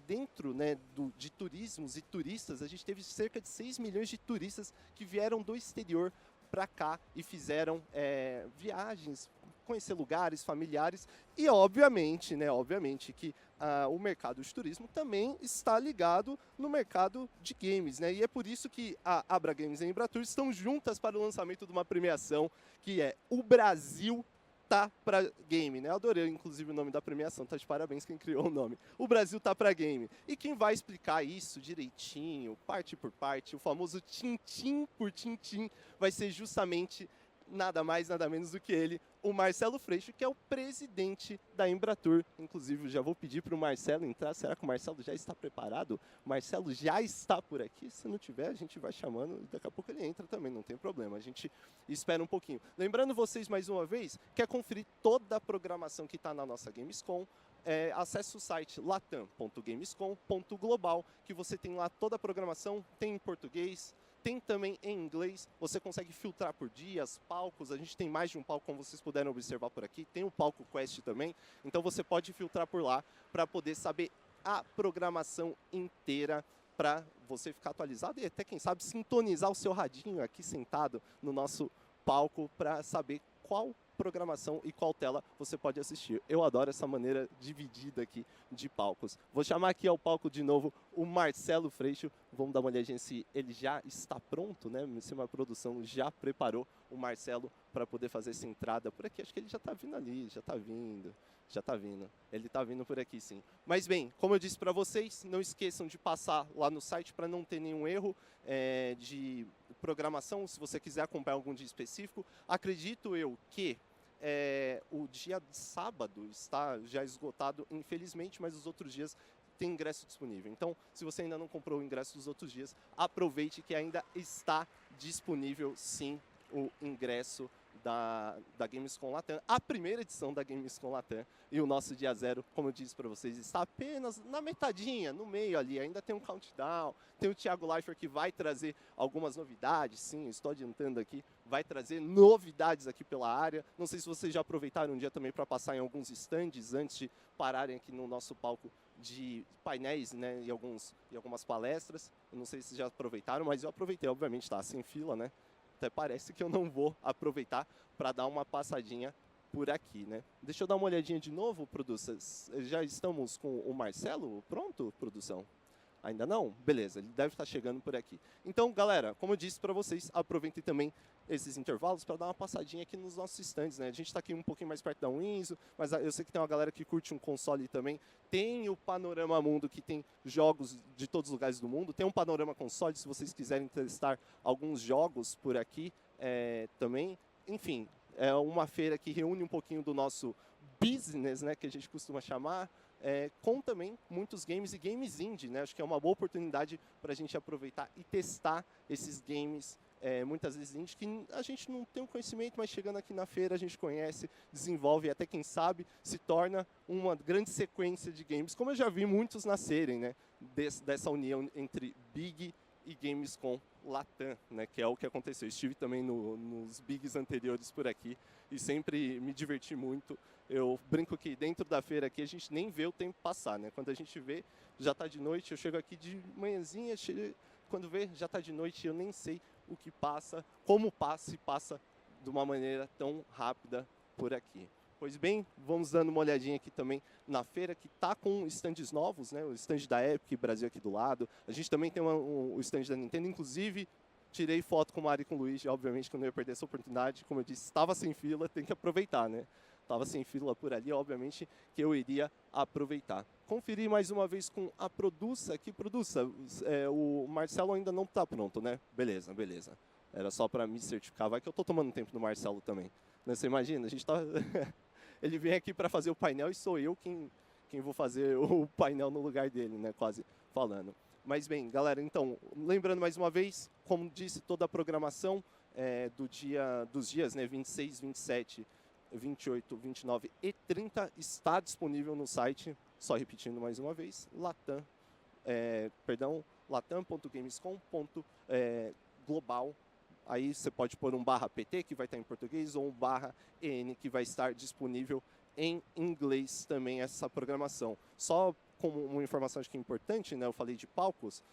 S6: dentro, né, de turismos e turistas, a gente teve cerca de 6 milhões de turistas que vieram do exterior para cá e fizeram viagens, conhecer lugares, familiares e obviamente que o mercado de turismo também está ligado no mercado de games, né? E é por isso que a Abra Games e a Embratur estão juntas para o lançamento de uma premiação que é o Brasil tá pra game, né? Eu adorei, inclusive, o nome da premiação, tá de parabéns quem criou o nome. O Brasil tá pra game. E quem vai explicar isso direitinho, parte por parte, o famoso tintim por tintim, vai ser justamente nada mais, nada menos do que ele, o Marcelo Freixo, que é o presidente da Embratur. Inclusive, eu já vou pedir para o Marcelo entrar. Será que o Marcelo já está preparado? O Marcelo já está por aqui. Se não tiver, a gente vai chamando e daqui a pouco ele entra também, não tem problema. A gente espera um pouquinho. Lembrando vocês, mais uma vez, quer conferir toda a programação que está na nossa Gamescom, acesse o site latam.gamescom.global, que você tem lá toda a programação, tem em português, tem também em inglês, você consegue filtrar por dias, palcos, a gente tem mais de um palco, como vocês puderam observar por aqui, tem o palco Quest também, então você pode filtrar por lá para poder saber a programação inteira, para você ficar atualizado e até, quem sabe, sintonizar o seu radinho aqui sentado no nosso palco para saber qual programação e qual tela você pode assistir. Eu adoro essa maneira dividida aqui de palcos. Vou chamar aqui ao palco de novo o Marcelo Freixo. Vamos dar uma olhadinha se ele já está pronto, né? Se uma produção já preparou o Marcelo para poder fazer essa entrada por aqui. Acho que ele já está vindo ali, já está vindo. Ele está vindo por aqui, sim. Mas bem, como eu disse para vocês, não esqueçam de passar lá no site para não ter nenhum erro de programação, se você quiser acompanhar algum dia específico. Acredito eu que o dia de sábado está já esgotado, infelizmente, mas os outros dias tem ingresso disponível. Então, se você ainda não comprou o ingresso dos outros dias, aproveite que ainda está disponível, sim, o ingresso da Gamescom Latam, a primeira edição da Gamescom Latam, e o nosso dia zero, como eu disse para vocês, está apenas na metadinha, no meio ali, ainda tem um countdown, tem o Thiago Leifert que vai trazer algumas novidades, sim, estou adiantando aqui, vai trazer novidades aqui pela área. Não sei se vocês já aproveitaram um dia também para passar em alguns stands antes de pararem aqui no nosso palco de painéis, né, e algumas palestras. Eu não sei se já aproveitaram, mas eu aproveitei, obviamente, tá sem fila, né? Até parece que eu não vou aproveitar para dar uma passadinha por aqui, né? Deixa eu dar uma olhadinha de novo, produção. Já estamos com o Marcelo pronto, produção? Ainda não? Beleza, ele deve estar chegando por aqui. Então, galera, como eu disse para vocês, aproveitem também esses intervalos para dar uma passadinha aqui nos nossos stands, né? A gente está aqui um pouquinho mais perto da Winzo, mas eu sei que tem uma galera que curte um console também. Tem o Panorama Mundo, que tem jogos de todos os lugares do mundo. Tem um Panorama Console, se vocês quiserem testar alguns jogos por aqui também. Enfim, é uma feira que reúne um pouquinho do nosso business, né, que a gente costuma chamar, com também muitos games e games indie, né? Acho que é uma boa oportunidade para a gente aproveitar e testar esses games, muitas vezes indie, que a gente não tem o conhecimento, mas chegando aqui na feira a gente conhece, desenvolve e até, quem sabe, se torna uma grande sequência de games, como eu já vi muitos nascerem, né? Dessa união entre Big e Gamescom Latam, né, que é o que aconteceu. Estive também nos Bigs anteriores por aqui e sempre me diverti muito. Eu brinco que dentro da feira aqui a gente nem vê o tempo passar, né? Quando a gente vê, já está de noite, eu chego aqui de manhãzinha, quando vê, já está de noite, eu nem sei o que passa, como passa, e passa de uma maneira tão rápida por aqui. Pois bem, vamos dando uma olhadinha aqui também na feira, que está com estandes novos, né? O stand da Epic Brasil aqui do lado. A gente também tem o stand da Nintendo, inclusive tirei foto com o Mario e com o Luigi, obviamente que eu não ia perder essa oportunidade. Como eu disse, estava sem fila, tem que aproveitar, né? Estava sem fila por ali, obviamente que eu iria aproveitar. Conferir mais uma vez com a Produça aqui. Produça, o Marcelo ainda não está pronto, né? Beleza, beleza. Era só para me certificar, vai que eu estou tomando tempo do Marcelo também. Né? Você imagina, a gente tá... Ele vem aqui para fazer o painel e sou eu quem vou fazer o painel no lugar dele, né? Quase falando. Mas bem, galera, então, lembrando mais uma vez, como disse, toda a programação dos dias, né? 26, 27, 28, 29 e 30 está disponível no site, só repetindo mais uma vez, latam.gamescom.global. Aí você pode pôr um /PT, que vai estar em português, ou um /EN, que vai estar disponível em inglês também, essa programação. Só como uma informação acho que é importante, né? Eu falei de palcos,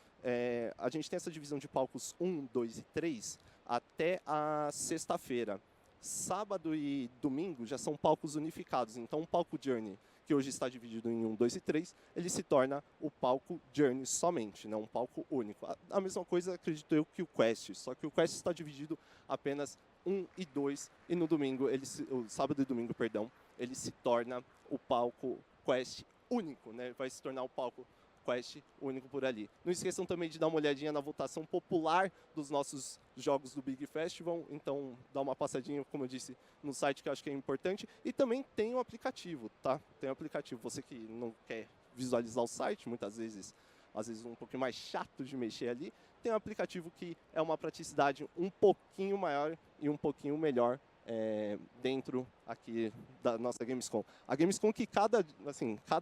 S6: a gente tem essa divisão de palcos 1, 2 e 3 até a sexta-feira. Sábado e domingo já são palcos unificados, então o palco Journey, que hoje está dividido em 1, 2 e 3, ele se torna o palco Journey somente, né? Um palco único. A mesma coisa, acredito eu, que o Quest, só que o Quest está dividido apenas 1 e 2, e no domingo, o sábado e domingo, perdão, ele se torna o palco Quest único, né? Vai se tornar o palco Quest único por ali. Não esqueçam também de dar uma olhadinha na votação popular dos nossos jogos do Big Festival, então dá uma passadinha, como eu disse, no site, que eu acho que é importante. E também tem um aplicativo, tá? Tem um aplicativo, você que não quer visualizar o site, muitas vezes, às vezes um pouquinho mais chato de mexer ali, tem um aplicativo que é uma praticidade um pouquinho maior e um pouquinho melhor dentro aqui da nossa Gamescom. A Gamescom que cada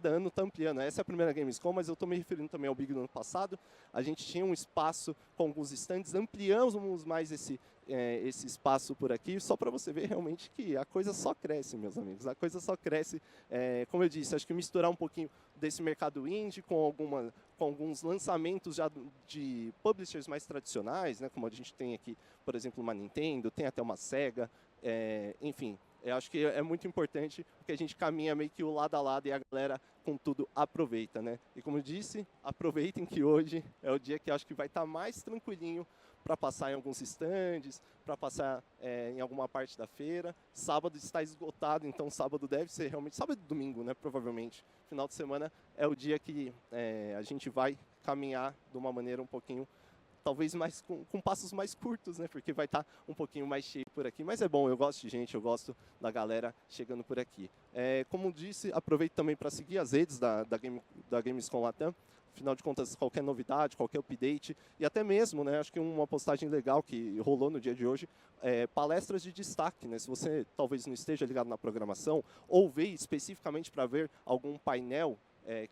S6: ano está ampliando. Essa é a primeira Gamescom, mas eu estou me referindo também ao Big do ano passado. A gente tinha um espaço com alguns stands, ampliamos mais esse espaço por aqui, só para você ver realmente que a coisa só cresce, meus amigos. A coisa só cresce. Como eu disse, acho que misturar um pouquinho desse mercado indie com alguns lançamentos já de publishers mais tradicionais, né, como a gente tem aqui, por exemplo, uma Nintendo, tem até uma Sega, enfim, eu acho que é muito importante, porque a gente caminha meio que o lado a lado e a galera, com tudo, aproveita, né? E como eu disse, aproveitem que hoje é o dia que eu acho que vai estar mais tranquilinho para passar em alguns estandes, para passar em alguma parte da feira. Sábado está esgotado, então sábado deve ser realmente, sábado e domingo, né, provavelmente. Final de semana é o dia que a gente vai caminhar de uma maneira um pouquinho, talvez mais com passos mais curtos, né? Porque vai estar um pouquinho mais cheio por aqui. Mas é bom, eu gosto de gente, eu gosto da galera chegando por aqui. Como disse, aproveito também para seguir as redes da Gamescom Latam. Afinal de contas, qualquer novidade, qualquer update, e até mesmo, né, acho que uma postagem legal que rolou no dia de hoje, palestras de destaque, né? Se você talvez não esteja ligado na programação, ou veio especificamente para ver algum painel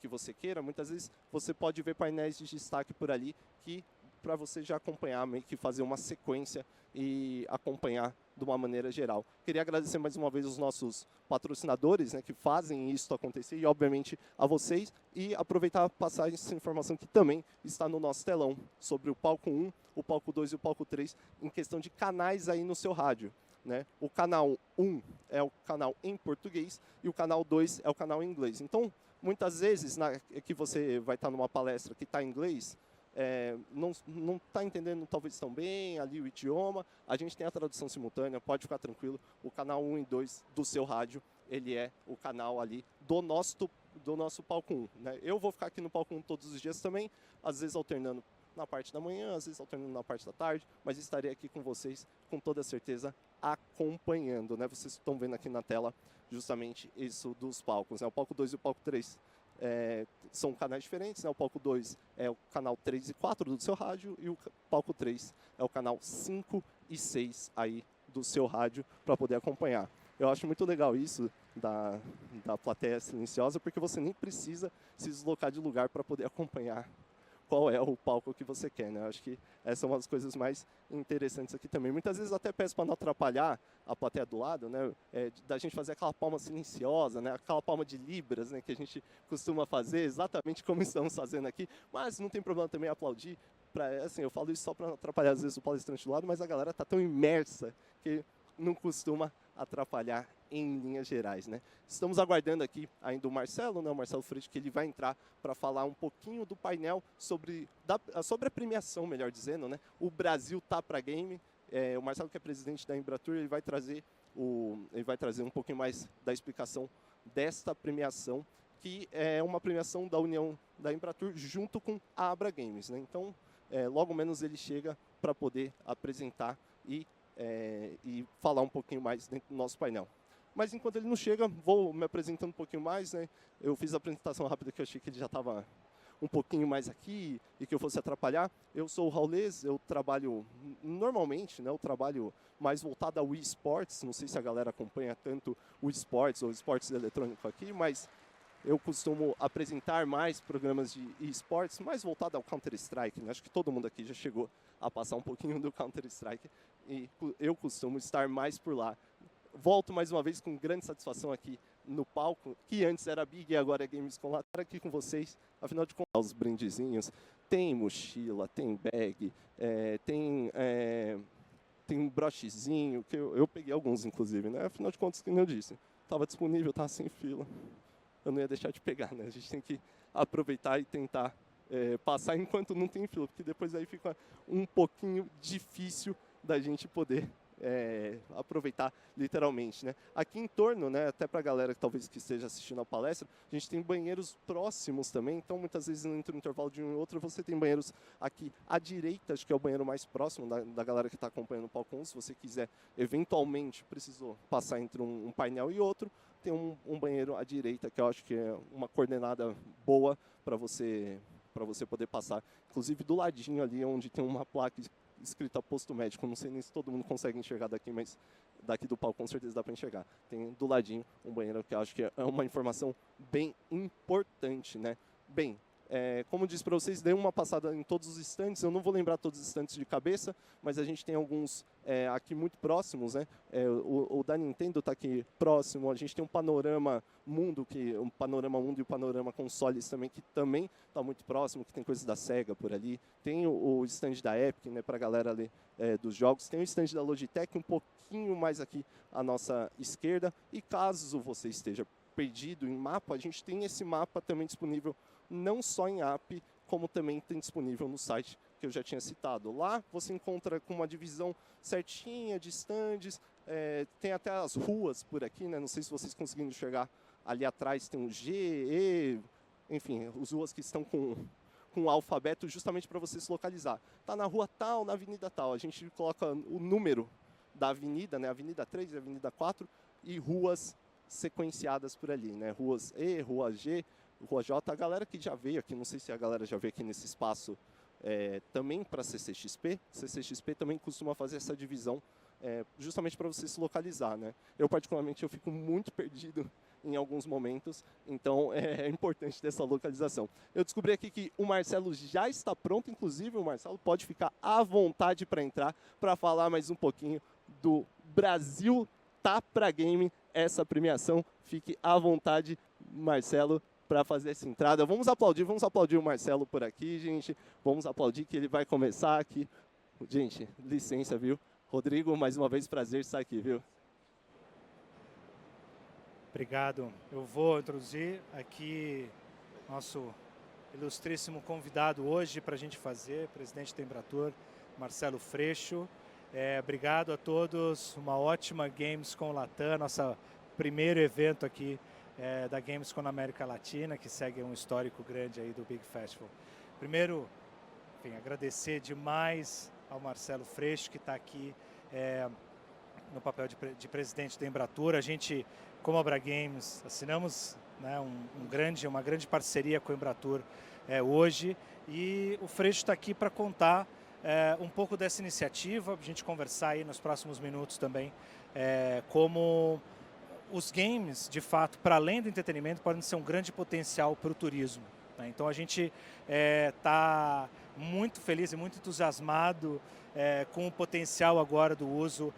S6: que você queira, muitas vezes você pode ver painéis de destaque por ali que para você já acompanhar, meio que fazer uma sequência e acompanhar de uma maneira geral. Queria agradecer mais uma vez os nossos patrocinadores, né, que fazem isso acontecer, e obviamente a vocês, e aproveitar para passar essa informação que também está no nosso telão, sobre o palco 1, o palco 2 e o palco 3, em questão de canais aí no seu rádio. Né? O canal 1 é o canal em português e o canal 2 é o canal em inglês. Então, muitas vezes que você vai estar numa palestra que está em inglês, não está entendendo talvez tão bem ali o idioma, a gente tem a tradução simultânea, pode ficar tranquilo, o canal 1 e 2 do seu rádio, ele é o canal ali do nosso palco 1. Né? Eu vou ficar aqui no palco 1 todos os dias também, às vezes alternando na parte da manhã, às vezes alternando na parte da tarde, mas estarei aqui com vocês, com toda certeza, acompanhando. Né? Vocês estão vendo aqui na tela justamente isso dos palcos. Né? O palco 2 e o palco 3 são canais diferentes, né? O palco 2 é o canal 3 e 4 do seu rádio e o palco 3 é o canal 5 e 6 aí do seu rádio para poder acompanhar. Eu acho muito legal isso da plateia silenciosa, porque você nem precisa se deslocar de lugar para poder acompanhar qual é o palco que você quer, né? Eu acho que essa é uma das coisas mais interessantes aqui também. Muitas vezes eu até peço para não atrapalhar a plateia do lado, né? Da gente fazer aquela palma silenciosa, né? Aquela palma de libras, né? Que a gente costuma fazer, exatamente como estamos fazendo aqui. Mas não tem problema também aplaudir. Assim, eu falo isso só para não atrapalhar às vezes o palestrante do lado, mas a galera está tão imersa que não costuma atrapalhar em linhas gerais, né? Estamos aguardando aqui ainda o Marcelo, né? O Marcelo Freixo, que ele vai entrar para falar um pouquinho do painel sobre a premiação, melhor dizendo, né? O Brasil tá pra game. O Marcelo, que é presidente da Embratur, ele vai trazer um pouquinho mais da explicação desta premiação, que é uma premiação da união da Embratur junto com a Abra Games, né? Então, logo menos ele chega para poder apresentar e falar um pouquinho mais dentro do nosso painel. Mas enquanto ele não chega, vou me apresentando um pouquinho mais, né? Eu fiz a apresentação rápida que eu achei que ele já estava um pouquinho mais aqui e que eu fosse atrapalhar. Eu sou o Raulês, eu trabalho normalmente, né? Eu trabalho mais voltado ao eSports. Não sei se a galera acompanha tanto o eSports ou esportes eletrônico aqui, mas eu costumo apresentar mais programas de eSports, mais voltado ao Counter-Strike, né? Acho que todo mundo aqui já chegou a passar um pouquinho do Counter-Strike e eu costumo estar mais por lá. Volto mais uma vez com grande satisfação aqui no palco, que antes era Big e agora é Gamescom lá. Estar aqui com vocês, afinal de contas, os brindezinhos. Tem mochila, tem bag, tem um brochezinho, que eu peguei alguns, inclusive, né? Afinal de contas, como eu disse, estava disponível, estava sem fila. Eu não ia deixar de pegar, né? A gente tem que aproveitar e tentar passar enquanto não tem fila, porque depois aí fica um pouquinho difícil da gente poder aproveitar literalmente, né? Aqui em torno, né, até para a galera que talvez que esteja assistindo a palestra, a gente tem banheiros próximos também, então muitas vezes entre o intervalo de um e outro você tem banheiros aqui à direita, acho que é o banheiro mais próximo da galera que está acompanhando o palco 1, se você quiser eventualmente precisou passar entre um painel e outro, tem um banheiro à direita que eu acho que é uma coordenada boa para você poder passar, inclusive do ladinho ali onde tem uma placa escrita posto médico, não sei nem se todo mundo consegue enxergar daqui, mas daqui do palco com certeza dá para enxergar. Tem do ladinho um banheiro que eu acho que é uma informação bem importante, né? Bem, como eu disse para vocês, dei uma passada em todos os estandes, eu não vou lembrar todos os estandes de cabeça, mas a gente tem alguns aqui muito próximos, né? O da Nintendo está aqui próximo, a gente tem um panorama mundo e o panorama consoles também, que também está muito próximo, que tem coisas da Sega por ali, tem o stand da Epic, né, para a galera ali dos jogos, tem o stand da Logitech um pouquinho mais aqui à nossa esquerda, e caso você esteja perdido em mapa, a gente tem esse mapa também disponível não só em app, como também tem disponível no site que eu já tinha citado. Lá você encontra com uma divisão certinha de stands, tem até as ruas por aqui, né? Não sei se vocês conseguiram enxergar, ali atrás tem um G, E, enfim, as ruas que estão com o alfabeto justamente para você se localizar. Está na rua tal, na avenida tal. A gente coloca o número da avenida, né? Avenida 3 e Avenida 4, e ruas sequenciadas por ali, né? Ruas E, Rua G, Rua J. A galera que já veio aqui, não sei se a galera já veio aqui nesse espaço também para CCXP. CCXP também costuma fazer essa divisão justamente para você se localizar, né? Eu particularmente eu fico muito perdido em alguns momentos, então é importante ter essa localização. Eu descobri aqui que o Marcelo já está pronto, inclusive o Marcelo pode ficar à vontade para entrar, para falar mais um pouquinho do Brasil Tá Pra Game, essa premiação. Fique à vontade, Marcelo, para fazer essa entrada. Vamos aplaudir o Marcelo por aqui, gente. Vamos aplaudir que ele vai começar aqui. Gente, licença, viu? Rodrigo, mais uma vez, prazer estar aqui, viu?
S7: Obrigado. Eu vou introduzir aqui nosso ilustríssimo convidado hoje para a gente fazer, presidente da Embratur, Marcelo Freixo. Obrigado a todos, uma ótima Gamescom Latam, nosso primeiro evento aqui da Gamescom na América Latina, que segue um histórico grande aí do Big Festival. Primeiro, enfim, agradecer demais ao Marcelo Freixo, que está aqui no papel de presidente da Embratur. A gente, como a Abra Games, assinamos, né, uma grande parceria com a Embratur hoje, e o Freixo está aqui para contar um pouco dessa iniciativa, a gente conversar aí nos próximos minutos também, como os games, de fato, para além do entretenimento, podem ser um grande potencial para o turismo, né? Então a gente está muito feliz e muito entusiasmado com o potencial agora do uso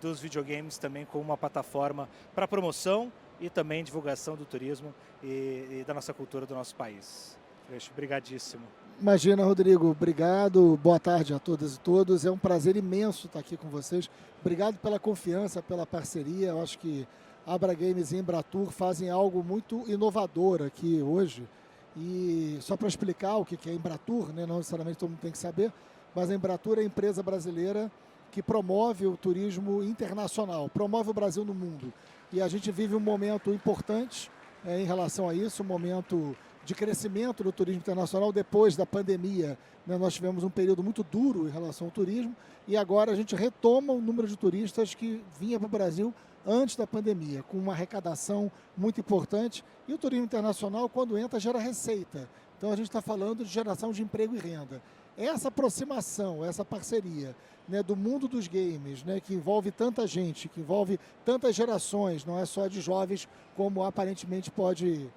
S7: dos videogames também como uma plataforma para promoção e também divulgação do turismo e da nossa cultura do nosso país. Freixo, obrigadíssimo.
S8: Imagina, Rodrigo, obrigado, boa tarde a todas e todos. É um prazer imenso estar aqui com vocês. Obrigado pela confiança, pela parceria. Eu acho que Abra Games e Embratur fazem algo muito inovador aqui hoje. E só para explicar o que é Embratur, né, não necessariamente todo mundo tem que saber, mas a Embratur é a empresa brasileira que promove o turismo internacional, promove o Brasil no mundo. E a gente vive um momento importante em relação a isso, um momento de crescimento do turismo internacional depois da pandemia. Né, nós tivemos um período muito duro em relação ao turismo e agora a gente retoma o número de turistas que vinha para o Brasil antes da pandemia, com uma arrecadação muito importante. E o turismo internacional, quando entra, gera receita. Então a gente está falando de geração de emprego e renda. Essa aproximação, essa parceria, né, do mundo dos games, né, que envolve tanta gente, que envolve tantas gerações, não é só de jovens, como aparentemente pode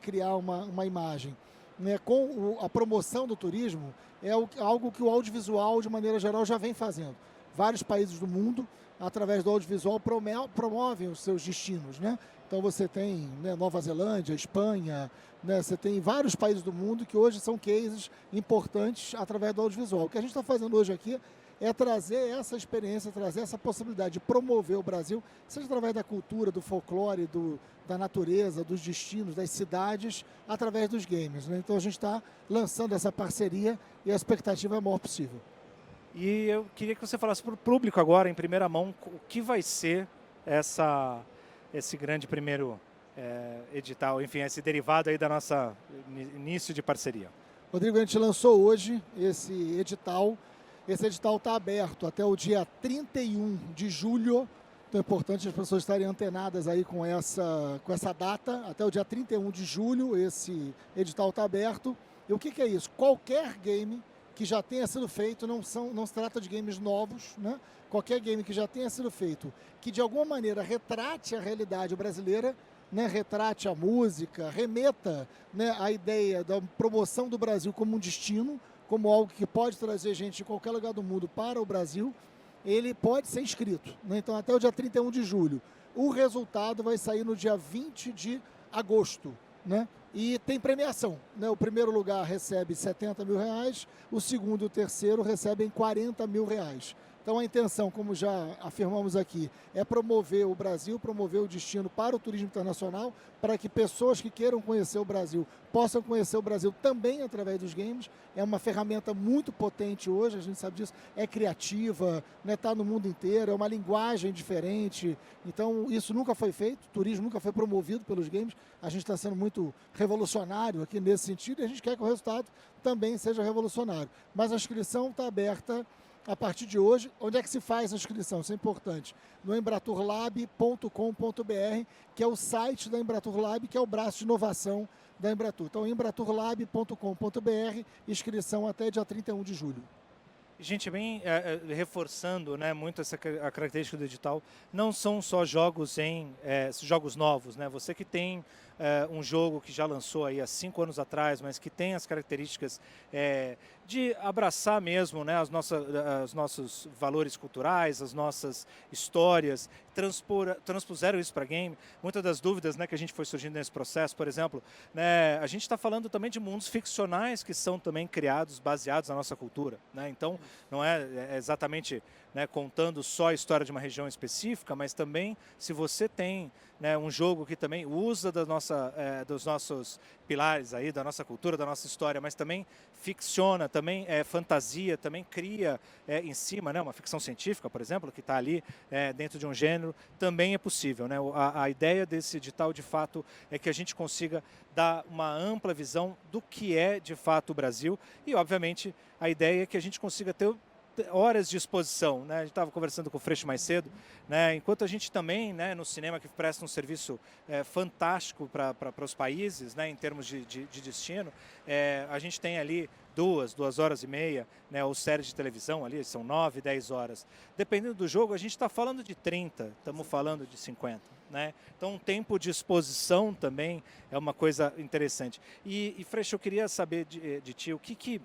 S8: criar uma imagem. Né, com a promoção do turismo, é algo que o audiovisual, de maneira geral, já vem fazendo. Vários países do mundo, através do audiovisual, promovem os seus destinos. Né? Então você tem, né, Nova Zelândia, Espanha, né, você tem vários países do mundo que hoje são cases importantes através do audiovisual. O que a gente está fazendo hoje aqui é trazer essa experiência, trazer essa possibilidade de promover o Brasil, seja através da cultura, do folclore, da natureza, dos destinos, das cidades, através dos games. Né? Então a gente está lançando essa parceria e a expectativa é a maior possível.
S7: E eu queria que você falasse para o público agora, em primeira mão, o que vai ser esse grande primeiro edital, enfim, esse derivado aí da nossa início de parceria.
S8: Rodrigo, a gente lançou hoje esse edital. Esse edital está aberto até o dia 31 de julho. Então é importante as pessoas estarem antenadas aí com essa data. Até o dia 31 de julho esse edital está aberto. E o que é isso? Qualquer game que já tenha sido feito, não se trata de games novos, né? Qualquer game que já tenha sido feito, que de alguma maneira retrate a realidade brasileira, né? Retrate a música, remeta, né, a ideia da promoção do Brasil como um destino, como algo que pode trazer gente de qualquer lugar do mundo para o Brasil, ele pode ser inscrito. Né? Então, até o dia 31 de julho. O resultado vai sair no dia 20 de agosto. Né? E tem premiação. Né? O primeiro lugar recebe R$70 mil, o segundo e o terceiro recebem R$40 mil. Então a intenção, como já afirmamos aqui, é promover o Brasil, promover o destino para o turismo internacional, para que pessoas que queiram conhecer o Brasil possam conhecer o Brasil também através dos games. É uma ferramenta muito potente hoje, a gente sabe disso, é criativa, né, tá no mundo inteiro, é uma linguagem diferente. Então isso nunca foi feito, o turismo nunca foi promovido pelos games. A gente está sendo muito revolucionário aqui nesse sentido e a gente quer que o resultado também seja revolucionário. Mas a inscrição está aberta a partir de hoje. Onde é que se faz a inscrição? Isso é importante. No embraturlab.com.br, que é o site da Embratur Lab, que é o braço de inovação da Embratur. Então, embraturlab.com.br, inscrição até dia 31 de julho.
S7: Gente, bem reforçando, né, muito a característica do edital, não são só jogos jogos novos, né? Você que tem um jogo que já lançou aí há 5 anos atrás, mas que tem as características de abraçar mesmo, né, os nossos valores culturais, as nossas histórias, transpuseram isso para game. Muitas das dúvidas, né, que a gente foi surgindo nesse processo, por exemplo, né, a gente está falando também de mundos ficcionais que são também criados, baseados na nossa cultura. Né? Então, não é exatamente, né, contando só a história de uma região específica, mas também se você tem, né, um jogo que também usa dos nossos pilares aí, da nossa cultura, da nossa história, mas também ficciona, também fantasia, também cria em cima, né, uma ficção científica, por exemplo, que está ali dentro de um gênero, também é possível. Né? A ideia desse edital, de fato, é que a gente consiga dar uma ampla visão do que é, de fato, o Brasil e, obviamente, a ideia é que a gente consiga ter horas de exposição, né? A gente estava conversando com o Freixo mais cedo, né? Enquanto a gente também, né, no cinema, que presta um serviço fantástico para os países, né, em termos de destino, a gente tem ali 2 horas e meia, né, ou séries de televisão ali, são 9, 10 horas. Dependendo do jogo, a gente está falando de 30, estamos falando de 50. Né? Então, um tempo de exposição também é uma coisa interessante. E Freixo, eu queria saber de ti, o que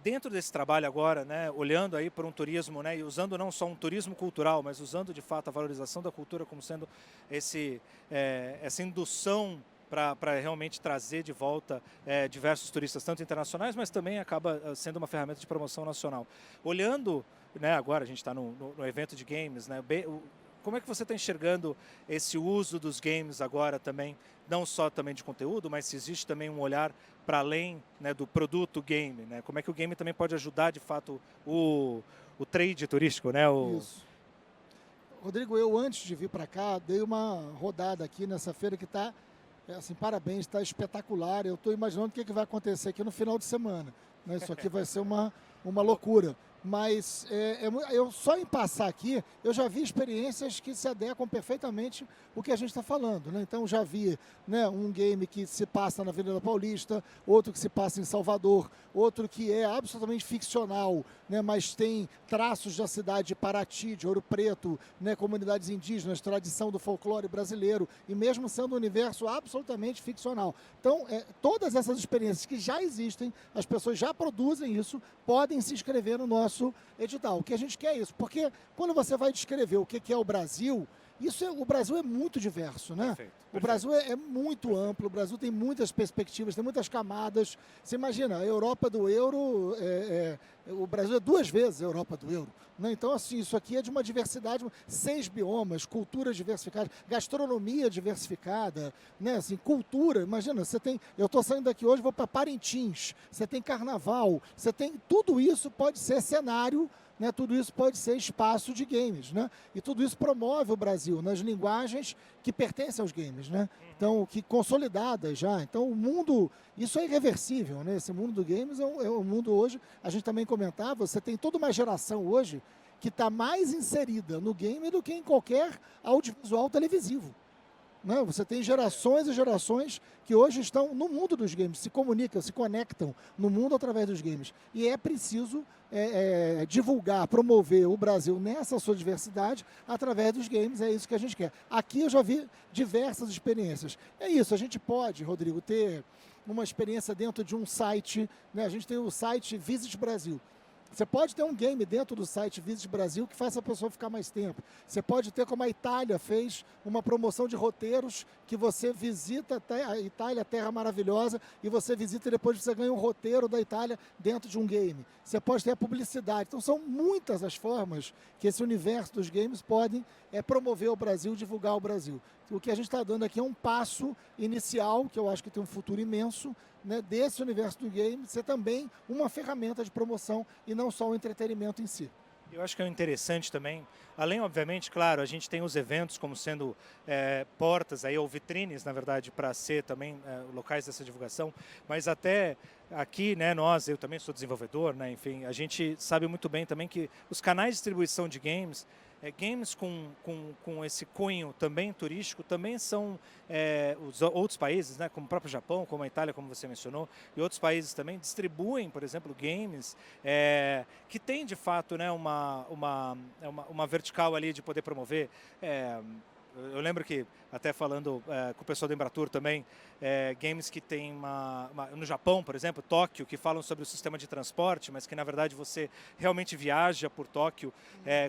S7: dentro desse trabalho agora, né, olhando aí para um turismo, né, e usando não só um turismo cultural, mas usando de fato a valorização da cultura como sendo essa indução para realmente trazer de volta diversos turistas, tanto internacionais, mas também acaba sendo uma ferramenta de promoção nacional. Olhando, né, agora a gente está no evento de games, né, como é que você está enxergando esse uso dos games agora também, não só também de conteúdo, mas se existe também um olhar para além, né, do produto game, né? Como é que o game também pode ajudar de fato o trade turístico, né?
S8: Isso. Rodrigo, eu antes de vir para cá, dei uma rodada aqui nessa feira que está, assim, parabéns, está espetacular. Eu estou imaginando o que vai acontecer aqui no final de semana, né? Isso aqui vai ser uma loucura. Mas eu só em passar aqui, eu já vi experiências que se adequam perfeitamente o que a gente está falando, né? Então já vi, né, um game que se passa na Avenida Paulista, outro que se passa em Salvador, outro que é absolutamente ficcional, né, mas tem traços da cidade de Paraty, de Ouro Preto, né, comunidades indígenas, tradição do folclore brasileiro, e mesmo sendo um universo absolutamente ficcional. Então, todas essas experiências que já existem, as pessoas já produzem isso, podem se inscrever no nosso edital. O que a gente quer é isso, porque quando você vai descrever o que é o Brasil, o Brasil é muito diverso, né?
S7: Perfeito.
S8: O Brasil é muito amplo, o Brasil tem muitas perspectivas, tem muitas camadas. Você imagina, a Europa do euro, o Brasil é 2 vezes a Europa do euro, né? Então, assim, isso aqui é de uma diversidade, 6 biomas, culturas diversificadas, gastronomia diversificada, né? Assim, cultura, imagina, eu estou saindo daqui hoje, vou para Parintins, você tem carnaval, você tem, tudo isso pode ser cenário, né, tudo isso pode ser espaço de games, né? E tudo isso promove o Brasil nas linguagens que pertencem aos games, né? Então, que consolidadas já. Então, o mundo, isso é irreversível, né? Esse mundo do games é um mundo hoje, a gente também comentava, você tem toda uma geração hoje que está mais inserida no game do que em qualquer audiovisual televisivo. Né? Você tem gerações e gerações que hoje estão no mundo dos games, se comunicam, se conectam no mundo através dos games. E é preciso divulgar, promover o Brasil nessa sua diversidade através dos games, é isso que a gente quer. Aqui eu já vi diversas experiências. É isso, a gente pode, Rodrigo, ter uma experiência dentro de um site, né? A gente tem o site Visit Brasil. Você pode ter um game dentro do site Visit Brasil que faça a pessoa ficar mais tempo. Você pode ter, como a Itália fez, uma promoção de roteiros que você visita a Itália, terra maravilhosa, e você visita e depois você ganha um roteiro da Itália dentro de um game. Você pode ter a publicidade. Então são muitas as formas que esse universo dos games podem promover o Brasil, divulgar o Brasil. O que a gente está dando aqui é um passo inicial, que eu acho que tem um futuro imenso, né, desse universo do game ser também uma ferramenta de promoção e não só o entretenimento em si.
S7: Eu acho que é interessante também, além, obviamente, claro, a gente tem os eventos como sendo portas aí, ou vitrines, na verdade, para ser também locais dessa divulgação, mas até aqui, né, eu também sou desenvolvedor, né, enfim, a gente sabe muito bem também que os canais de distribuição de games, games com esse cunho também turístico, também são os outros países, né, como o próprio Japão, como a Itália, como você mencionou, e outros países também distribuem, por exemplo, games que tem de fato, né, uma vertical ali de poder promover. Eu lembro que, até falando com o pessoal do Embratur também, games que tem no Japão, por exemplo, Tóquio, que falam sobre o sistema de transporte, mas que na verdade você realmente viaja por Tóquio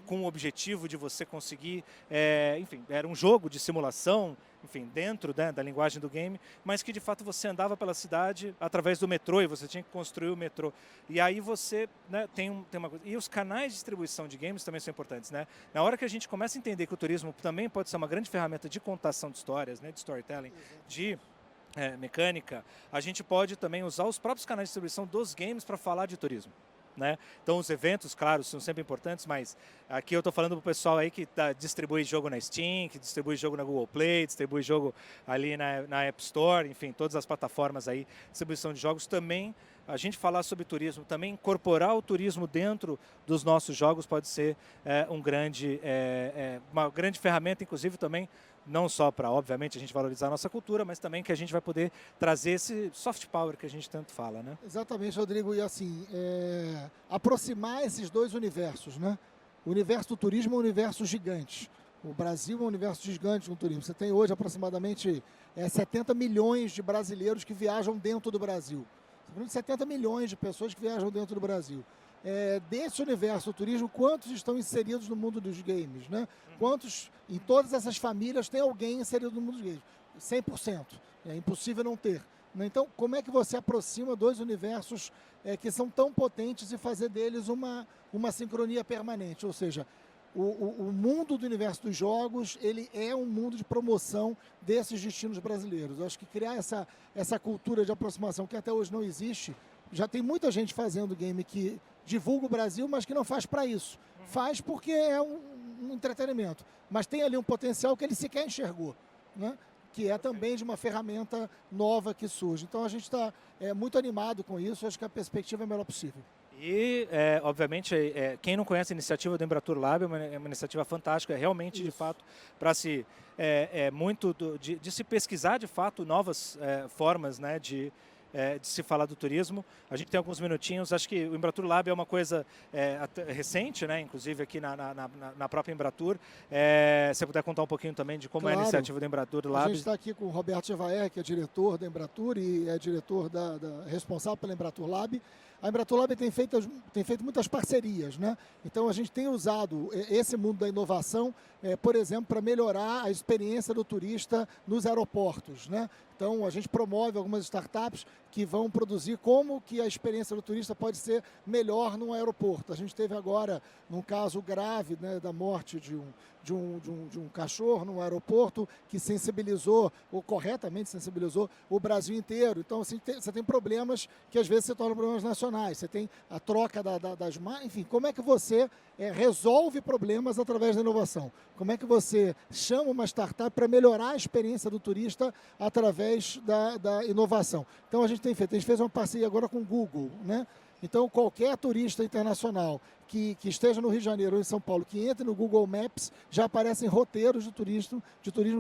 S7: com o objetivo de você conseguir, enfim, era um jogo de simulação, enfim, dentro, né, da linguagem do game, mas que de fato você andava pela cidade através do metrô e você tinha que construir o metrô. E aí você, né, tem uma coisa. E os canais de distribuição de games também são importantes, né? Na hora que a gente começa a entender que o turismo também pode ser uma grande ferramenta de contação de histórias, né, de storytelling, de mecânica, a gente pode também usar os próprios canais de distribuição dos games para falar de turismo. Né? Então os eventos, claro, são sempre importantes, mas aqui eu estou falando para o pessoal aí que distribui jogo na Steam, que distribui jogo na Google Play, distribui jogo ali na App Store, enfim, todas as plataformas aí, distribuição de jogos também. A gente falar sobre turismo, também incorporar o turismo dentro dos nossos jogos pode ser uma grande ferramenta, inclusive também, não só para, obviamente, a gente valorizar a nossa cultura, mas também que a gente vai poder trazer esse soft power que a gente tanto fala, né?
S8: Exatamente, Rodrigo, e assim, aproximar esses dois universos, né? O universo do turismo é um universo gigante. O Brasil é um universo gigante no turismo. Você tem hoje aproximadamente 70 milhões de brasileiros que viajam dentro do Brasil. 70 milhões de pessoas que viajam dentro do Brasil. Desse universo do turismo, quantos estão inseridos no mundo dos games, né? Quantos, em todas essas famílias, tem alguém inserido no mundo dos games? 100%. É impossível não ter. Né? Então, como é que você aproxima dois universos que são tão potentes e fazer deles uma sincronia permanente? Ou seja, o mundo do universo dos jogos, ele é um mundo de promoção desses destinos brasileiros. Eu acho que criar essa cultura de aproximação que até hoje não existe, já tem muita gente fazendo game que divulga o Brasil, mas que não faz para isso. Faz porque é um entretenimento. Mas tem ali um potencial que ele sequer enxergou, né? Que é também de uma ferramenta nova que surge. Então a gente está muito animado com isso, acho que a perspectiva é a melhor possível.
S7: E, obviamente, quem não conhece a iniciativa do Embratur Lab é uma iniciativa fantástica, realmente, de fato, para se de se pesquisar, de fato, novas formas, né, de se falar do turismo. A gente tem alguns minutinhos, acho que o Embratur Lab é uma coisa recente, né, inclusive aqui na própria Embratur. Se você puder contar um pouquinho também de como é a iniciativa do Embratur Lab.
S8: A gente está aqui com o Roberto Chevaer, que é diretor da Embratur e é diretor responsável pela Embratur Lab. A Embratur Lab tem feito muitas parcerias, né? Então a gente tem usado esse mundo da inovação, por exemplo, para melhorar a experiência do turista nos aeroportos, né? Então a gente promove algumas startups que vão produzir como que a experiência do turista pode ser melhor num aeroporto. A gente teve agora um caso grave, né, da morte de um cachorro no aeroporto que sensibilizou, ou corretamente sensibilizou, o Brasil inteiro. Então, assim, você tem problemas que às vezes se tornam problemas nacionais. Você tem a troca das marcas. Enfim, como é que você resolve problemas através da inovação? Como é que você chama uma startup para melhorar a experiência do turista através da inovação? Então, a gente fez uma parceria agora com o Google, né? Então, qualquer turista internacional que esteja no Rio de Janeiro ou em São Paulo, que entre no Google Maps, já aparecem roteiros de turismo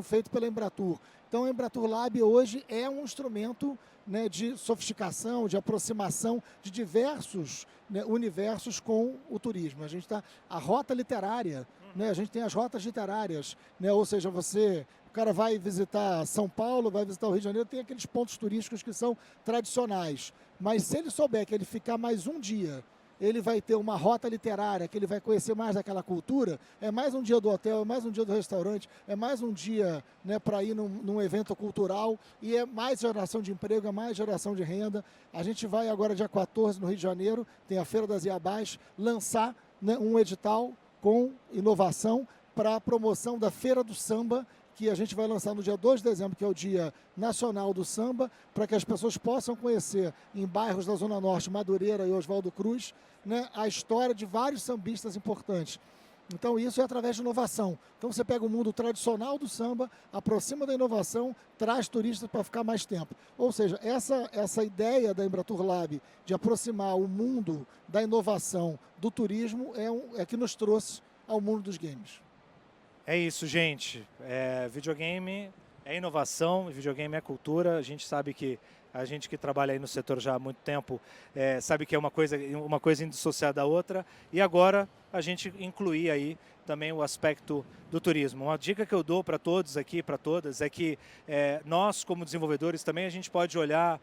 S8: feito pela Embratur. Então, a Embratur Lab hoje é um instrumento, né, de sofisticação, de aproximação de diversos, né, universos com o turismo. A gente a rota literária, né, a gente tem as rotas literárias, né, ou seja, o cara vai visitar São Paulo, vai visitar o Rio de Janeiro, tem aqueles pontos turísticos que são tradicionais. Mas se ele souber que ele ficar mais um dia, ele vai ter uma rota literária, que ele vai conhecer mais daquela cultura, é mais um dia do hotel, é mais um dia do restaurante, é mais um dia, né, para ir num evento cultural, e é mais geração de emprego, é mais geração de renda. A gente vai agora, dia 14, no Rio de Janeiro, tem a Feira das Iabás, lançar, né, um edital com inovação para a promoção da Feira do Samba, que a gente vai lançar no dia 2 de dezembro, que é o Dia Nacional do Samba, para que as pessoas possam conhecer em bairros da Zona Norte, Madureira e Oswaldo Cruz, né, a história de vários sambistas importantes. Então isso é através de inovação. Então você pega o mundo tradicional do samba, aproxima da inovação, traz turistas para ficar mais tempo. Ou seja, essa ideia da Embratur Lab de aproximar o mundo da inovação do turismo é que nos trouxe ao mundo dos games.
S7: É isso, gente. Videogame é inovação, videogame é cultura. A gente sabe que a gente que trabalha aí no setor já há muito tempo sabe que é uma coisa indissociada da outra. E agora a gente incluir aí também o aspecto do turismo. Uma dica que eu dou para todos aqui, para todas, é que nós, como desenvolvedores, também a gente pode olhar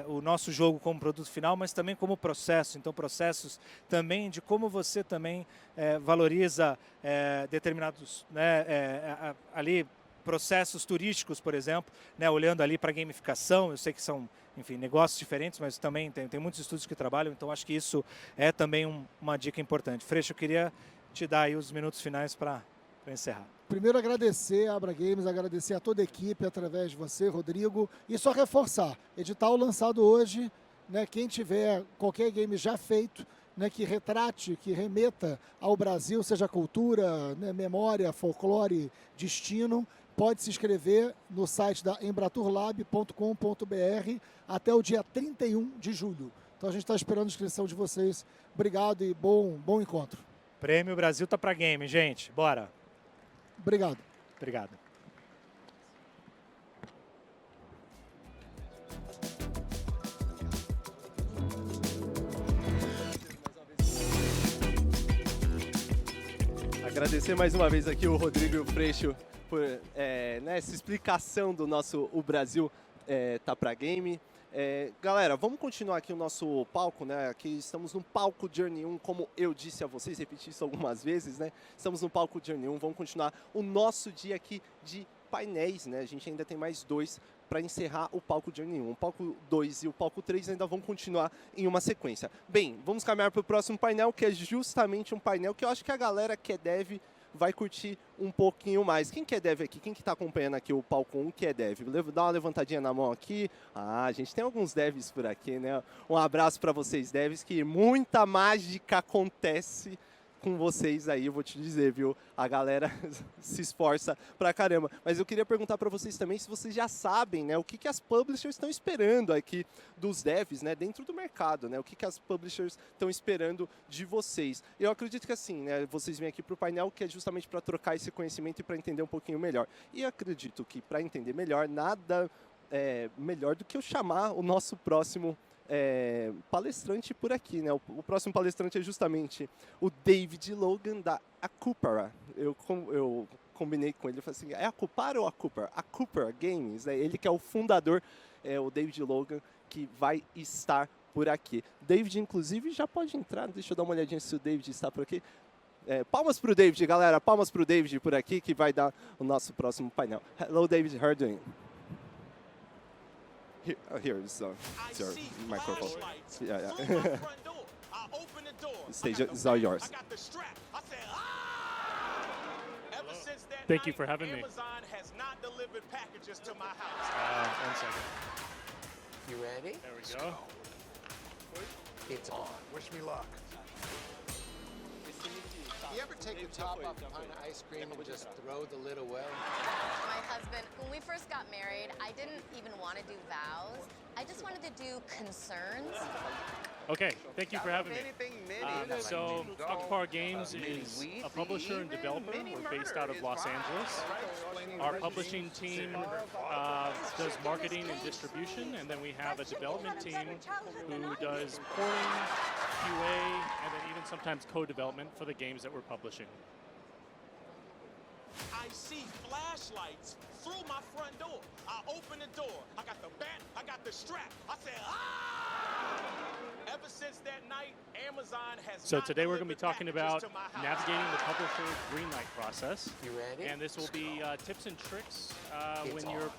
S7: o nosso jogo como produto final, mas também como processo. Então, processos também de como você também valoriza determinados, né, ali processos turísticos, por exemplo, né, olhando ali para a gamificação. Eu sei que são, enfim, negócios diferentes, mas também tem muitos estudos que trabalham, então acho que isso é também uma dica importante. Freixo, eu queria te dar aí os minutos finais para encerrar.
S8: Primeiro agradecer a Abra Games, agradecer a toda a equipe através de você, Rodrigo, e só reforçar, edital lançado hoje, né, quem tiver qualquer game já feito, né, que retrate, que remeta ao Brasil, seja cultura, né, memória, folclore, destino, pode se inscrever no site da embraturlab.com.br até o dia 31 de julho. Então a gente está esperando a inscrição de vocês. Obrigado e bom encontro.
S7: Prêmio Brasil tá para game, gente. Bora.
S8: Obrigado.
S7: Obrigado.
S6: Agradecer mais uma vez aqui o Rodrigo e o Freixo por essa explicação do nosso O Brasil tá pra game. Galera, vamos continuar aqui o nosso palco, né? Aqui estamos no palco Journey 1, como eu disse a vocês, repeti isso algumas vezes, né? Estamos no palco Journey 1, vamos continuar o nosso dia aqui de painéis, né? A gente ainda tem mais 2 para encerrar o palco Journey 1. O palco 2 e o palco 3 ainda vão continuar em uma sequência. Bem, vamos caminhar para o próximo painel, que é justamente um painel que eu acho que a galera que é dev vai curtir um pouquinho mais. Quem que é dev aqui? Quem que está acompanhando aqui o palco 1 que é dev? Dá uma levantadinha na mão aqui. Ah, a gente tem alguns devs por aqui, né? Um abraço para vocês devs, que muita mágica acontece com vocês aí, eu vou te dizer, viu? A galera se esforça pra caramba. Mas eu queria perguntar para vocês também se vocês já sabem, né, o que as publishers estão esperando aqui dos devs, né, dentro do mercado, né? O que as publishers estão esperando de vocês. Eu acredito que assim, né, vocês vêm aqui para o painel que é justamente para trocar esse conhecimento e para entender um pouquinho melhor. E acredito que para entender melhor, nada melhor do que eu chamar o nosso próximo palestrante por aqui, né? O próximo palestrante é justamente o David Logan da Akupara. Eu combinei com ele, eu falei assim, é a Akupara ou a Cooper? A Cooper Games, né? Ele que é o fundador, o David Logan, que vai estar por aqui. David, inclusive, já pode entrar, deixa eu dar uma olhadinha se o David está por aqui. Palmas para o David, galera, palmas para o David por aqui, que vai dar o nosso próximo painel. Hello, David, how are you doing? Here is your microphone. Yeah. The stage is all yours.
S9: Thank you for having me.
S10: Amazon has not delivered packages to my house.
S9: 1 second.
S10: You ready?
S9: There we go.
S10: It's on.
S11: Wish me luck.
S10: You ever take the top off a pint of ice cream and just throw the lid away?
S12: My husband, when we first got married, I didn't even want to do vows. I just wanted to do concerns.
S9: Okay, thank you for having me. So, Akupara Games is a publisher and developer. We're based out of Los Angeles. Our publishing team does marketing and distribution, and then we have a development team who does porting, QA, and then even sometimes co-development for the games that we're publishing.
S10: I see flashlights through my front door. I open the door. I got the bat. I got the strap. I said, ah! Ever since that night, Amazon has.
S9: So today we're going to be talking about navigating the publisher greenlight process.
S10: You ready?
S9: And this will be tips and tricks when you're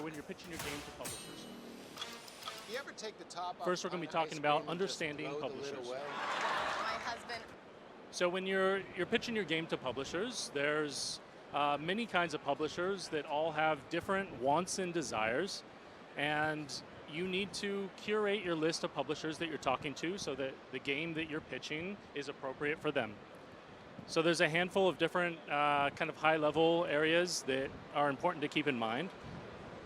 S9: when you're pitching your game to publishers.
S10: You ever take the top off?
S9: First, we're going to be talking about understanding publishers.
S12: My husband.
S9: So when you're pitching your game to publishers, there's many kinds of publishers that all have different wants and desires, and you need to curate your list of publishers that you're talking to so that the game that you're pitching is appropriate for them. So there's a handful of different kind of high-level areas that are important to keep in mind.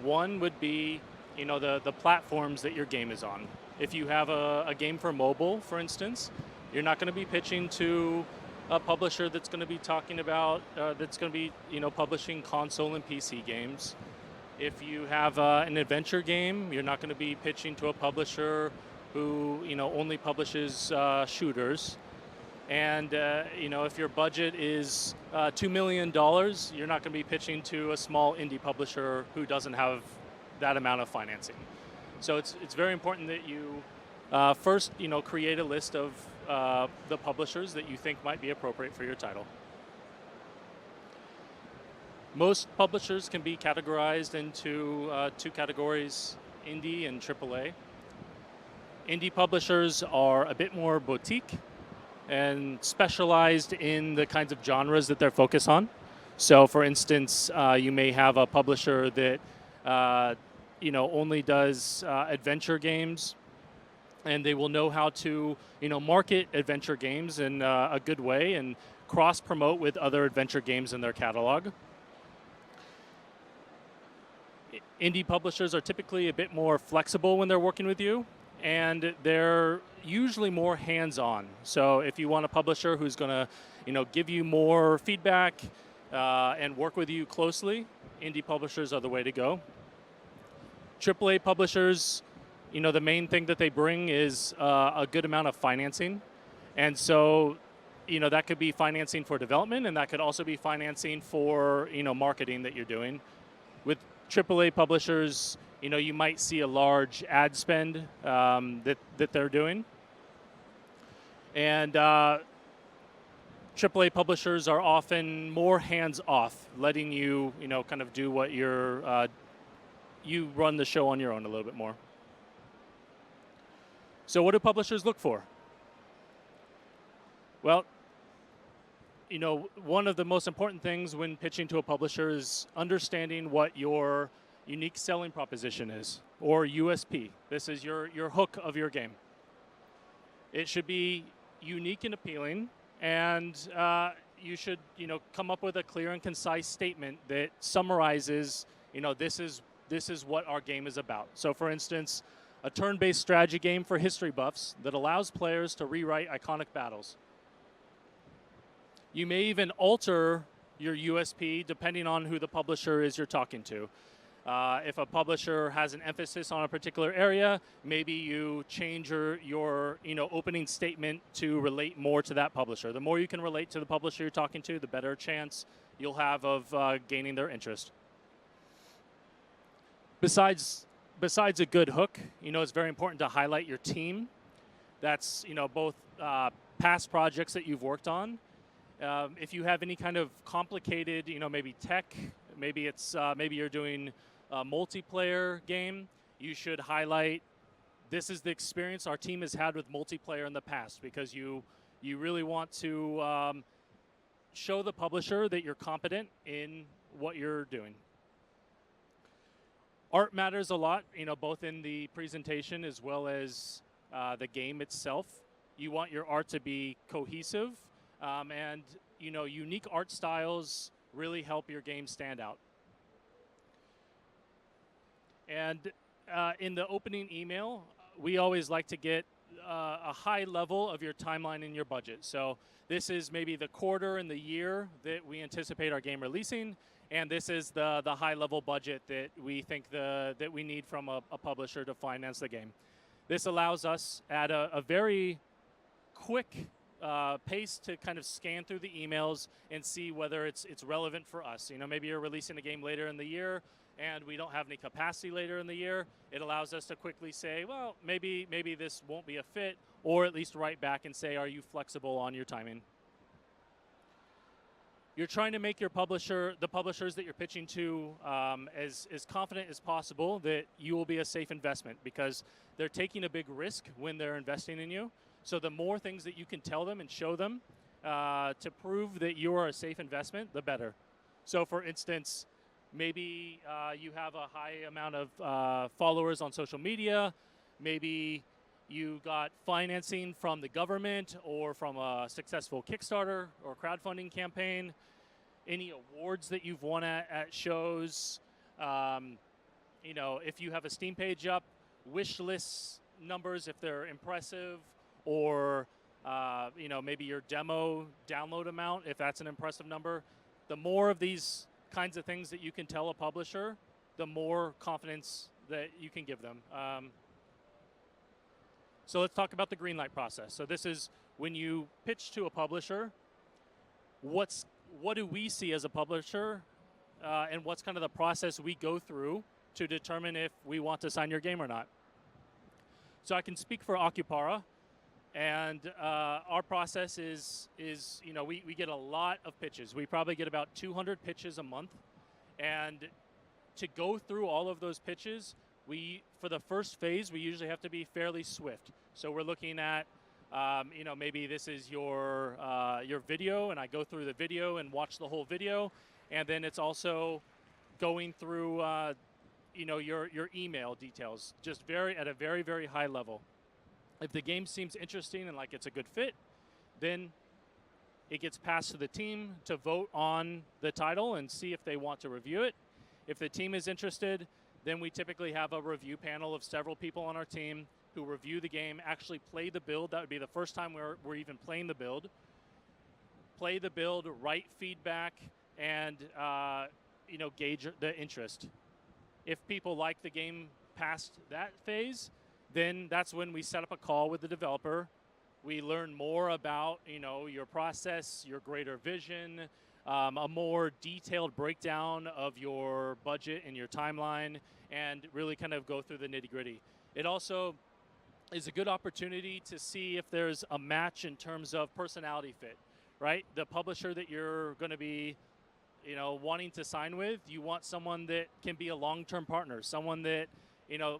S9: One would be, the platforms that your game is on. If you have a game for mobile, for instance, you're not going to be pitching to a publisher that's going to be talking about, that's going to be, publishing console and PC games. If you have an adventure game, you're not going to be pitching to a publisher who, only publishes shooters. And, if your budget is $2 million, you're not going to be pitching to a small indie publisher who doesn't have that amount of financing. So it's very important that you first, create a list of the publishers that you think might be appropriate for your title. Most publishers can be categorized into 2 categories, indie and AAA. Indie publishers are a bit more boutique and specialized in the kinds of genres that they're focused on. So for instance, you may have a publisher that only does adventure games, and they will know how to market adventure games in a good way and cross-promote with other adventure games in their catalog. Indie publishers are typically a bit more flexible when they're working with you, and they're usually more hands-on. So if you want a publisher who's going to give you more feedback and work with you closely, indie publishers are the way to go. AAA publishers, the main thing that they bring is a good amount of financing. And so, that could be financing for development, and that could also be financing for, marketing that you're doing. With AAA publishers, you might see a large ad spend that they're doing. And AAA publishers are often more hands-off, letting you, kind of do what you run the show on your own a little bit more. So what do publishers look for? Well, one of the most important things when pitching to a publisher is understanding what your unique selling proposition is, or USP. This is your hook of your game. It should be unique and appealing, and you should, come up with a clear and concise statement that summarizes, this is what our game is about. So, for instance, a turn-based strategy game for history buffs that allows players to rewrite iconic battles. You may even alter your USP depending on who the publisher is you're talking to. If a publisher has an emphasis on a particular area, maybe you change your opening statement to relate more to that publisher. The more you can relate to the publisher you're talking to, the better chance you'll have of gaining their interest. Besides a good hook, it's very important to highlight your team. That's both past projects that you've worked on. If you have any kind of complicated, maybe tech, maybe you're doing a multiplayer game, you should highlight this is the experience our team has had with multiplayer in the past, because you really want to show the publisher that you're competent in what you're doing. Art matters a lot, both in the presentation as well as the game itself. You want your art to be cohesive, and unique art styles really help your game stand out. And in the opening email, we always like to get a high level of your timeline and your budget. So this is maybe the quarter and the year that we anticipate our game releasing, and this is the high level budget that we think that we need from a publisher to finance the game. This allows us at a very quick pace to kind of scan through the emails and see whether it's relevant for us. Maybe you're releasing a game later in the year and we don't have any capacity later in the year. It allows us to quickly say, well, maybe this won't be a fit, or at least write back and say, are you flexible on your timing? You're trying to make the publishers that you're pitching to, as confident as possible that you will be a safe investment, because they're taking a big risk when they're investing in you. So the more things that you can tell them and show them to prove that you are a safe investment, the better. So for instance, maybe you have a high amount of followers on social media. Maybe you got financing from the government or from a successful Kickstarter or crowdfunding campaign. Any awards that you've won at shows. If you have a Steam page up, wish list numbers if they're impressive, or maybe your demo download amount if that's an impressive number. The more of these kinds of things that you can tell a publisher, the more confidence that you can give them. So let's talk about the greenlight process. So this is when you pitch to a publisher, what do we see as a publisher, and what's kind of the process we go through to determine if we want to sign your game or not. So I can speak for Occupara, and our process is we get a lot of pitches. We probably get about 200 pitches a month, and to go through all of those pitches, for the first phase, we usually have to be fairly swift. So we're looking at, maybe this is your video, and I go through the video and watch the whole video, and then it's also going through, your email details, just at a very, very high level. If the game seems interesting and like it's a good fit, then it gets passed to the team to vote on the title and see if they want to review it. If the team is interested, then we typically have a review panel of several people on our team who review the game, actually play the build. That would be the first time we're even playing the build. Play the build, write feedback, and gauge the interest. If people like the game past that phase, then that's when we set up a call with the developer. We learn more about your process, your greater vision, a more detailed breakdown of your budget and your timeline, and really kind of go through the nitty-gritty. It also is a good opportunity to see if there's a match in terms of personality fit. right? The publisher that you're going to be, wanting to sign with, you want someone that can be a long-term partner, someone that,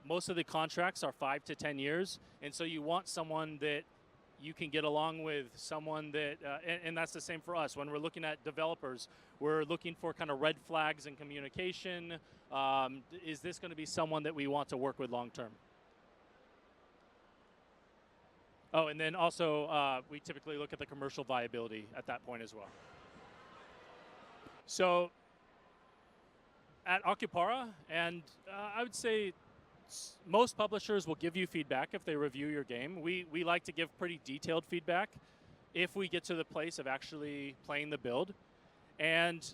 S9: most of the contracts are 5 to 10 years, and so you want someone that you can get along with, someone that, and that's the same for us. When we're looking at developers, we're looking for kind of red flags in communication. Is this going to be someone that we want to work with long-term? Oh, and then also we typically look at the commercial viability at that point as well. So at Occupara, and I would say most publishers will give you feedback if they review your game. We like to give pretty detailed feedback if we get to the place of actually playing the build. And,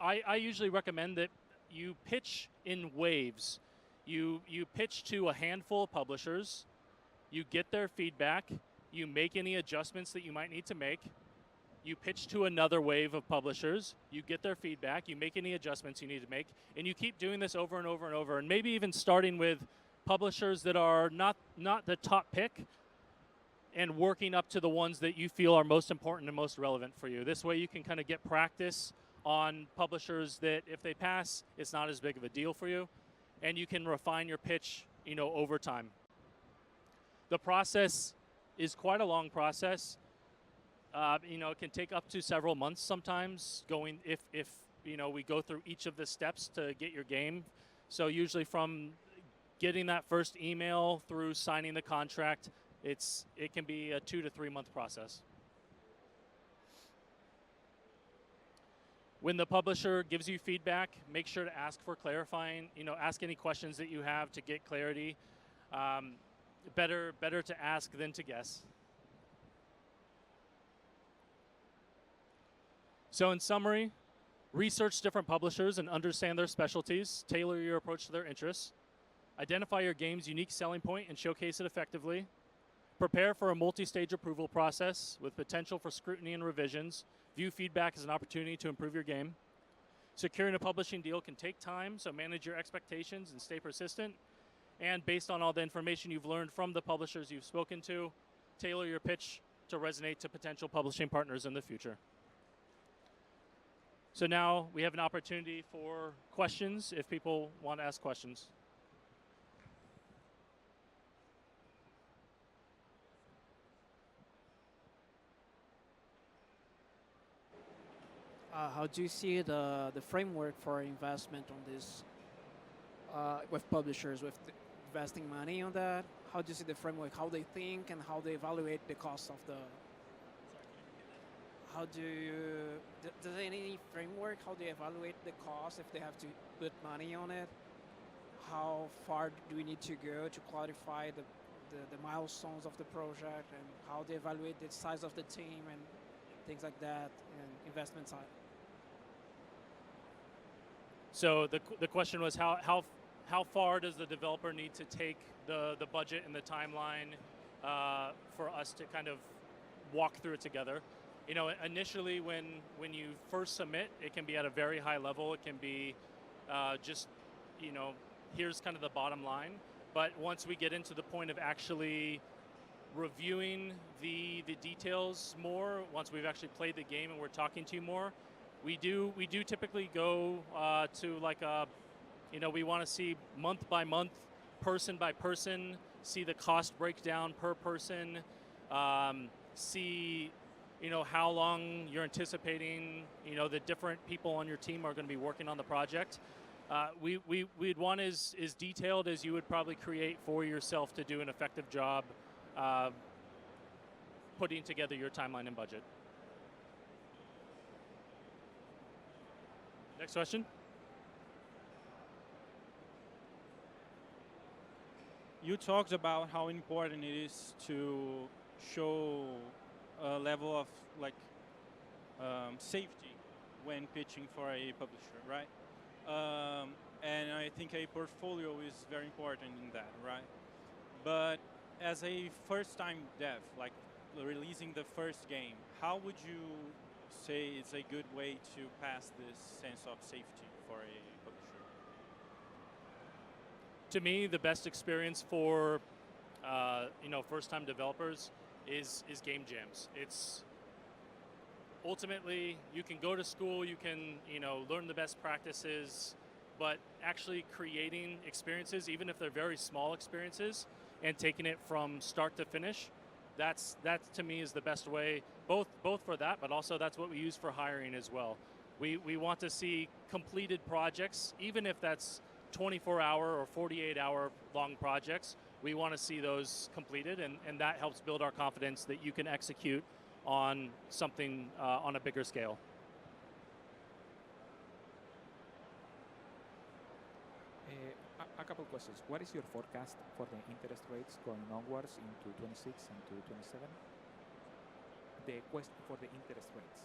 S9: I usually recommend that you pitch in waves. You pitch to a handful of publishers, you get their feedback, you make any adjustments that you might need to make, you pitch to another wave of publishers, you get their feedback, you make any adjustments you need to make, and you keep doing this over and over and over, and maybe even starting with publishers that are not the top pick and working up to the ones that you feel are most important and most relevant for you. This way you can kind of get practice on publishers that if they pass, it's not as big of a deal for you, and you can refine your pitch, over time. The process is quite a long process. It can take up to several months sometimes going if we go through each of the steps to get your game. So usually from getting that first email through signing the contract, it can be a 2 to 3 month process. When the publisher gives you feedback, make sure to ask for clarifying, ask any questions that you have to get clarity. Better to ask than to guess. So in summary, research different publishers and understand their specialties, tailor your approach to their interests, identify your game's unique selling point and showcase it effectively, prepare for a multi-stage approval process with potential for scrutiny and revisions, view feedback as an opportunity to improve your game. Securing a publishing deal can take time, so manage your expectations and stay persistent. And based on all the information you've learned from the publishers you've spoken to, tailor your pitch to resonate to potential publishing partners in the future. So now we have an opportunity for questions if people want to ask questions.
S11: How do you see the framework for investment on this with publishers, with investing money on that? How do you see the framework, how they think and how they evaluate the cost of the... How do you, does any framework, how they evaluate the cost if they have to put money on it? How far do we need to go to clarify the milestones of the project, and how they evaluate the size of the team and things like that, and investment side?
S9: So the question was how far does the developer need to take the budget and the timeline for us to kind of walk through it together? Initially when you first submit, it can be at a very high level. It can be just, here's kind of the bottom line. But once we get into the point of actually reviewing the details more, once we've actually played the game and we're talking to you more, we do typically go to like a, we want to see month by month, person by person, see the cost breakdown per person, see how long you're anticipating, the different people on your team are going to be working on the project. We'd want as detailed as you would probably create for yourself to do an effective job putting together your timeline and budget. Next question.
S13: You talked about how important it is to show a level of safety when pitching for a publisher, right? And I think a portfolio is very important in that, right? But as a first-time dev, like releasing the first game, how would you say it's a good way to pass this sense of safety for a publisher?
S9: To me, the best experience for first-time developers is game jams. It's ultimately, you can go to school, you can, learn the best practices, but actually creating experiences, even if they're very small experiences, and taking it from start to finish, that to me is the best way, both for that, but also that's what we use for hiring as well. We want to see completed projects, even if that's 24-hour or 48-hour long projects. We want to see those completed, and that helps build our confidence that you can execute on something on a bigger scale.
S14: A couple questions. What is your forecast for the interest rates going onwards into 26 and to 27? The question for the interest rates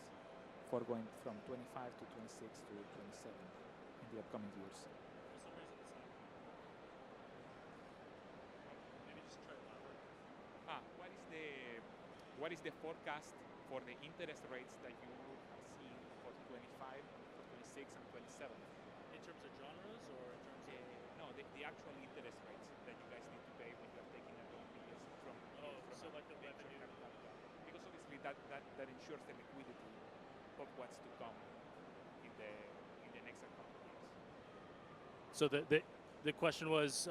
S14: for going from 25 to 26 to 27 in the upcoming years.
S15: What is the forecast for the interest rates that you have seen for 25, for 26, and 27?
S9: In terms of genres or in terms of?
S15: No, the actual interest rates that you guys need to pay when you're taking a loan from
S9: so like the revenue.
S15: Because obviously that ensures the liquidity of what's to come in the next couple of years.
S9: So the question was,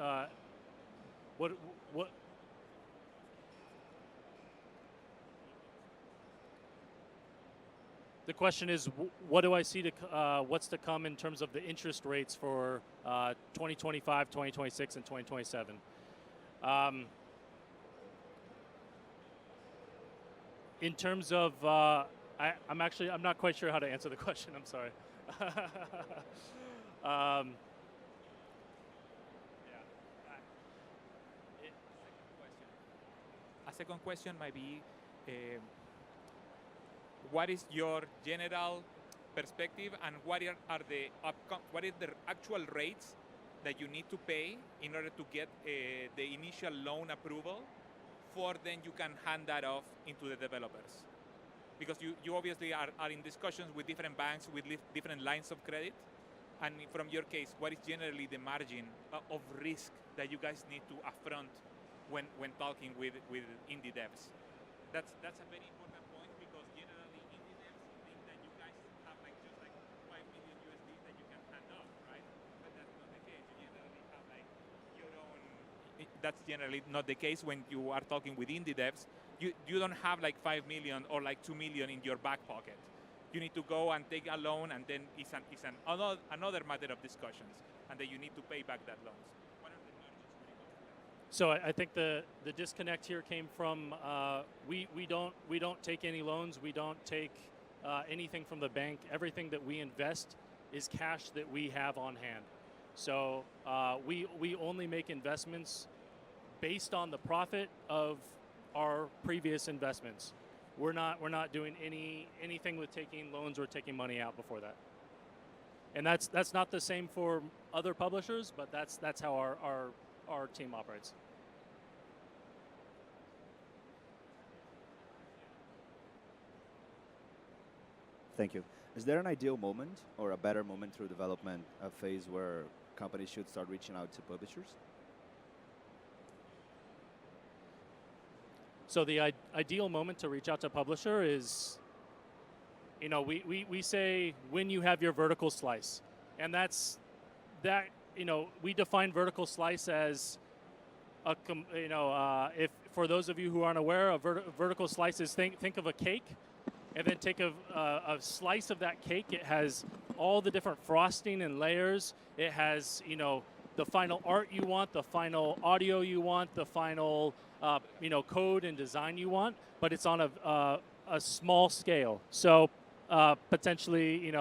S9: what? The question is, what do I see what's to come in terms of the interest rates for 2025, 2026, and 2027? In terms of, I'm not quite sure how to answer the question. I'm sorry.
S15: A second question might be, what is your general perspective, and what are the actual rates that you need to pay in order to get the initial loan approval, for then you can hand that off into the developers? Because you obviously are in discussions with different banks with different lines of credit, and from your case, what is generally the margin of risk that you guys need to upfront when talking with indie devs? That's a very important point, because generally indie devs think that you guys have just like $5 million that you can hand off, right? But that's not the case. You generally have your own. That's generally not the case when you are talking with indie devs. You don't have like 5 million or like 2 million in your back pocket. You need to go and take a loan, and then it's another matter of discussions, and then you need to pay back that loan.
S9: So I think the disconnect here came from we don't take any loans. We don't take anything from the bank. Everything that we invest is cash that we have on hand. So we only make investments based on the profit of our previous investments. We're not doing anything with taking loans or taking money out before that. And that's not the same for other publishers, but that's how our team operates.
S16: Thank you. Is there an ideal moment or a better moment through development, a phase where companies should start reaching out to publishers?
S9: So the ideal moment to reach out to a publisher is, we say when you have your vertical slice. And we define vertical slice as if for those of you who aren't aware, a vertical slice is think of a cake, and then take a slice of that cake. It has all the different frosting and layers. It has the final art you want, the final audio you want, the final code and design you want, but it's on a small scale. So potentially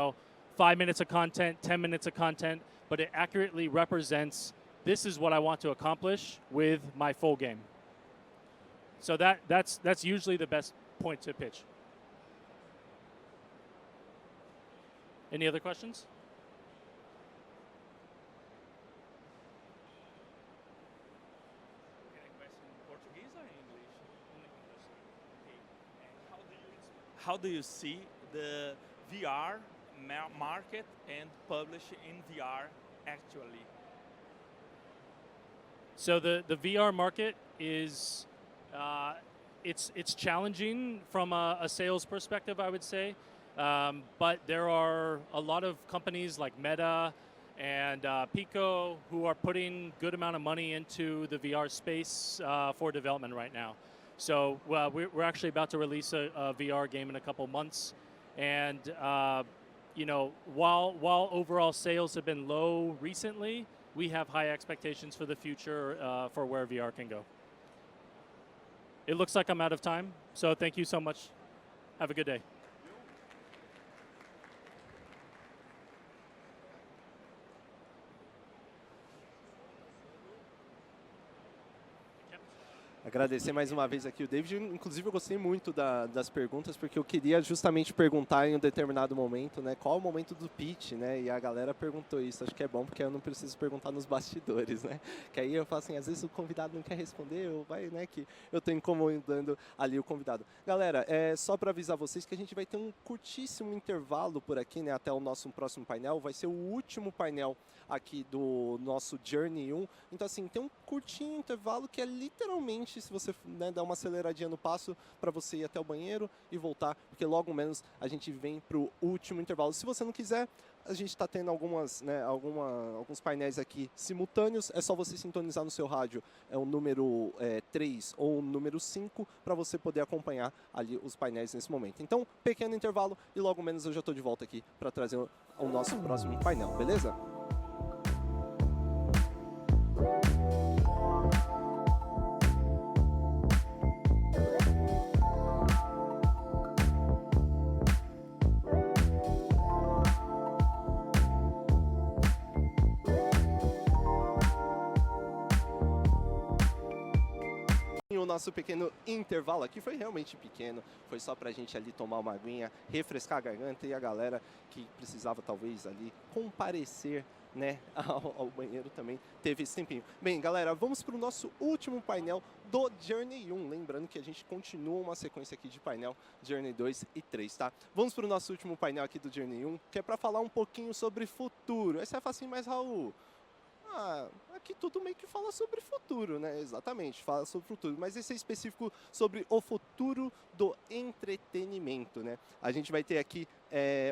S9: 5 minutes of content, 10 minutes of content, but it accurately represents, this is what I want to accomplish with my full game. So that's usually the best point to pitch. Any other questions?
S13: Portuguese or English? How do you see the VR market and publish in VR actually?
S9: So the VR market is it's challenging from a sales perspective, I would say. But there are a lot of companies like Meta and Pico who are putting good amount of money into the VR space for development right now. So we're actually about to release a VR game in a couple months, and while overall sales have been low recently, we have high expectations for the future for where VR can go. It looks like I'm out of time, so thank you so much. Have a good day.
S6: Agradecer mais uma vez aqui o David. Inclusive, eu gostei muito das perguntas, porque eu queria justamente perguntar em um determinado momento, né, qual é o momento do pitch, né? E a galera perguntou isso. Acho que é bom, porque eu não preciso perguntar nos bastidores, né? Que aí eu falo assim, às vezes o convidado não quer responder, que eu estou incomodando ali o convidado. Galera, só para avisar vocês que a gente vai ter um curtíssimo intervalo por aqui, né, até o nosso próximo painel. Vai ser o último painel aqui do nosso Journey 1. Então, assim, tem um curtinho intervalo que é literalmente, se você, né, dar uma aceleradinha no passo para você ir até o banheiro e voltar, porque logo menos a gente vem para o último intervalo. Se você não quiser, a gente está tendo alguns painéis aqui simultâneos. É só você sintonizar no seu rádio o número 3 ou o número 5 para você poder acompanhar ali os painéis nesse momento. Então, pequeno intervalo e logo menos eu já estou de volta aqui para trazer o nosso próximo painel, beleza? O nosso pequeno intervalo aqui foi realmente pequeno, foi só pra gente ali tomar uma aguinha, refrescar a garganta, e a galera que precisava talvez ali comparecer, né, ao banheiro também teve esse tempinho. Bem, galera, vamos para o nosso último painel do Journey 1. Lembrando que a gente continua uma sequência aqui de painel Journey 2 e 3, tá? Vamos para o nosso último painel aqui do Journey 1, que é para falar um pouquinho sobre futuro. Essa é facinho, mas Raul, aqui tudo meio que fala sobre futuro, né? Exatamente, fala sobre futuro. Mas esse é específico sobre o futuro do entretenimento, né? A gente vai ter aqui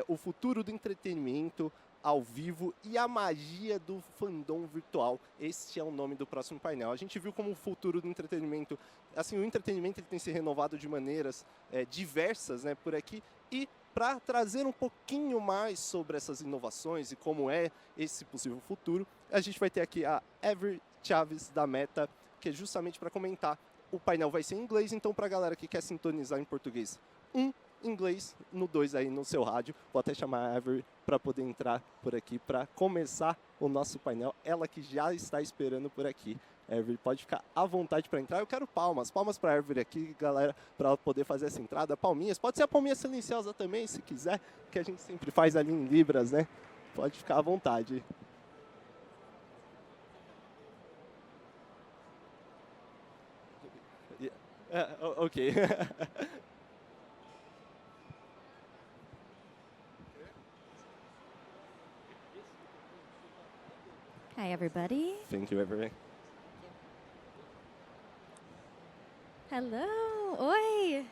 S6: o futuro do entretenimento ao vivo e a magia do fandom virtual. Este é o nome do próximo painel. A gente viu como o futuro do entretenimento, assim, o entretenimento ele tem se renovado de maneiras diversas, né, por aqui. E para trazer um pouquinho mais sobre essas inovações e como é esse possível futuro, a gente vai ter aqui a Avery Chaves da Meta, que é justamente para comentar. O painel vai ser em inglês, então para a galera que quer sintonizar em português, inglês, no 2 aí no seu rádio. Vou até chamar a Avery para poder entrar por aqui para começar o nosso painel. Ela que já está esperando por aqui. Avery, pode ficar à vontade para entrar. Eu quero palmas para a Avery aqui, galera, para poder fazer essa entrada. Palminhas, pode ser a palminha silenciosa também, se quiser, que a gente sempre faz ali em Libras, né? Pode ficar à vontade. Ok.
S17: Hi, everybody.
S6: Thank you, Avery.
S17: Hello. Oi.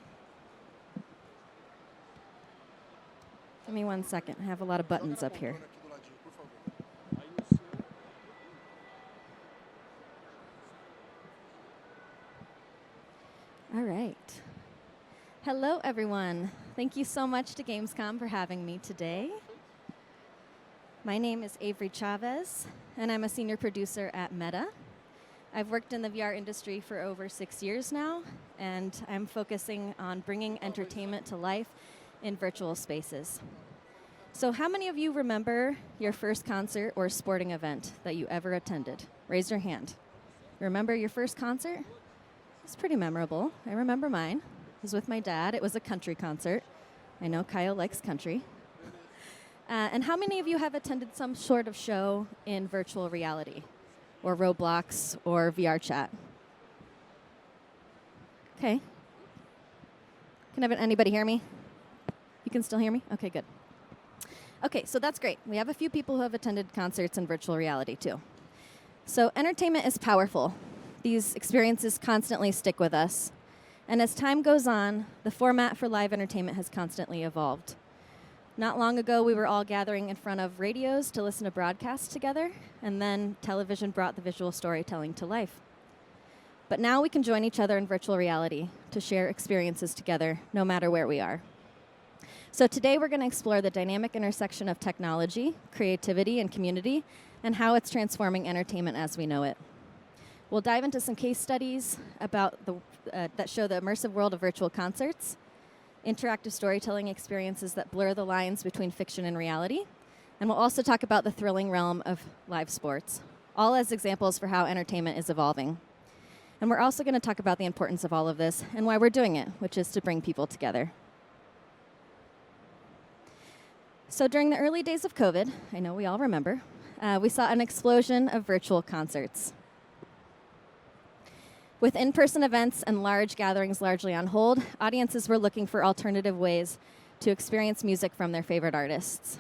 S17: Give me 1 second. I have a lot of buttons up here. All right. Hello, everyone. Thank you so much to Gamescom for having me today. My name is Avery Chavez, and I'm a senior producer at Meta. I've worked in the VR industry for over 6 years now, and I'm focusing on bringing entertainment to life in virtual spaces. So how many of you remember your first concert or sporting event that you ever attended? Raise your hand. Remember your first concert? It's pretty memorable. I remember mine. It was with my dad. It was a country concert. I know Kyle likes country. And how many of you have attended some sort of show in virtual reality, or Roblox, or VR chat? Okay. Can anybody hear me? You can still hear me? Okay, good. Okay, so that's great. We have a few people who have attended concerts in virtual reality too. So entertainment is powerful. These experiences constantly stick with us. And as time goes on, the format for live entertainment has constantly evolved. Not long ago, we were all gathering in front of radios to listen to broadcasts together, and then television brought the visual storytelling to life. But now we can join each other in virtual reality to share experiences together, no matter where we are. So today we're going to explore the dynamic intersection of technology, creativity, and community, and how it's transforming entertainment as we know it. We'll dive into some case studies about that show the immersive world of virtual concerts, interactive storytelling experiences that blur the lines between fiction and reality, and we'll also talk about the thrilling realm of live sports, all as examples for how entertainment is evolving. And we're also going to talk about the importance of all of this and why we're doing it, which is to bring people together. So during the early days of COVID, I know we all remember, we saw an explosion of virtual concerts. With in-person events and large gatherings largely on hold, audiences were looking for alternative ways to experience music from their favorite artists.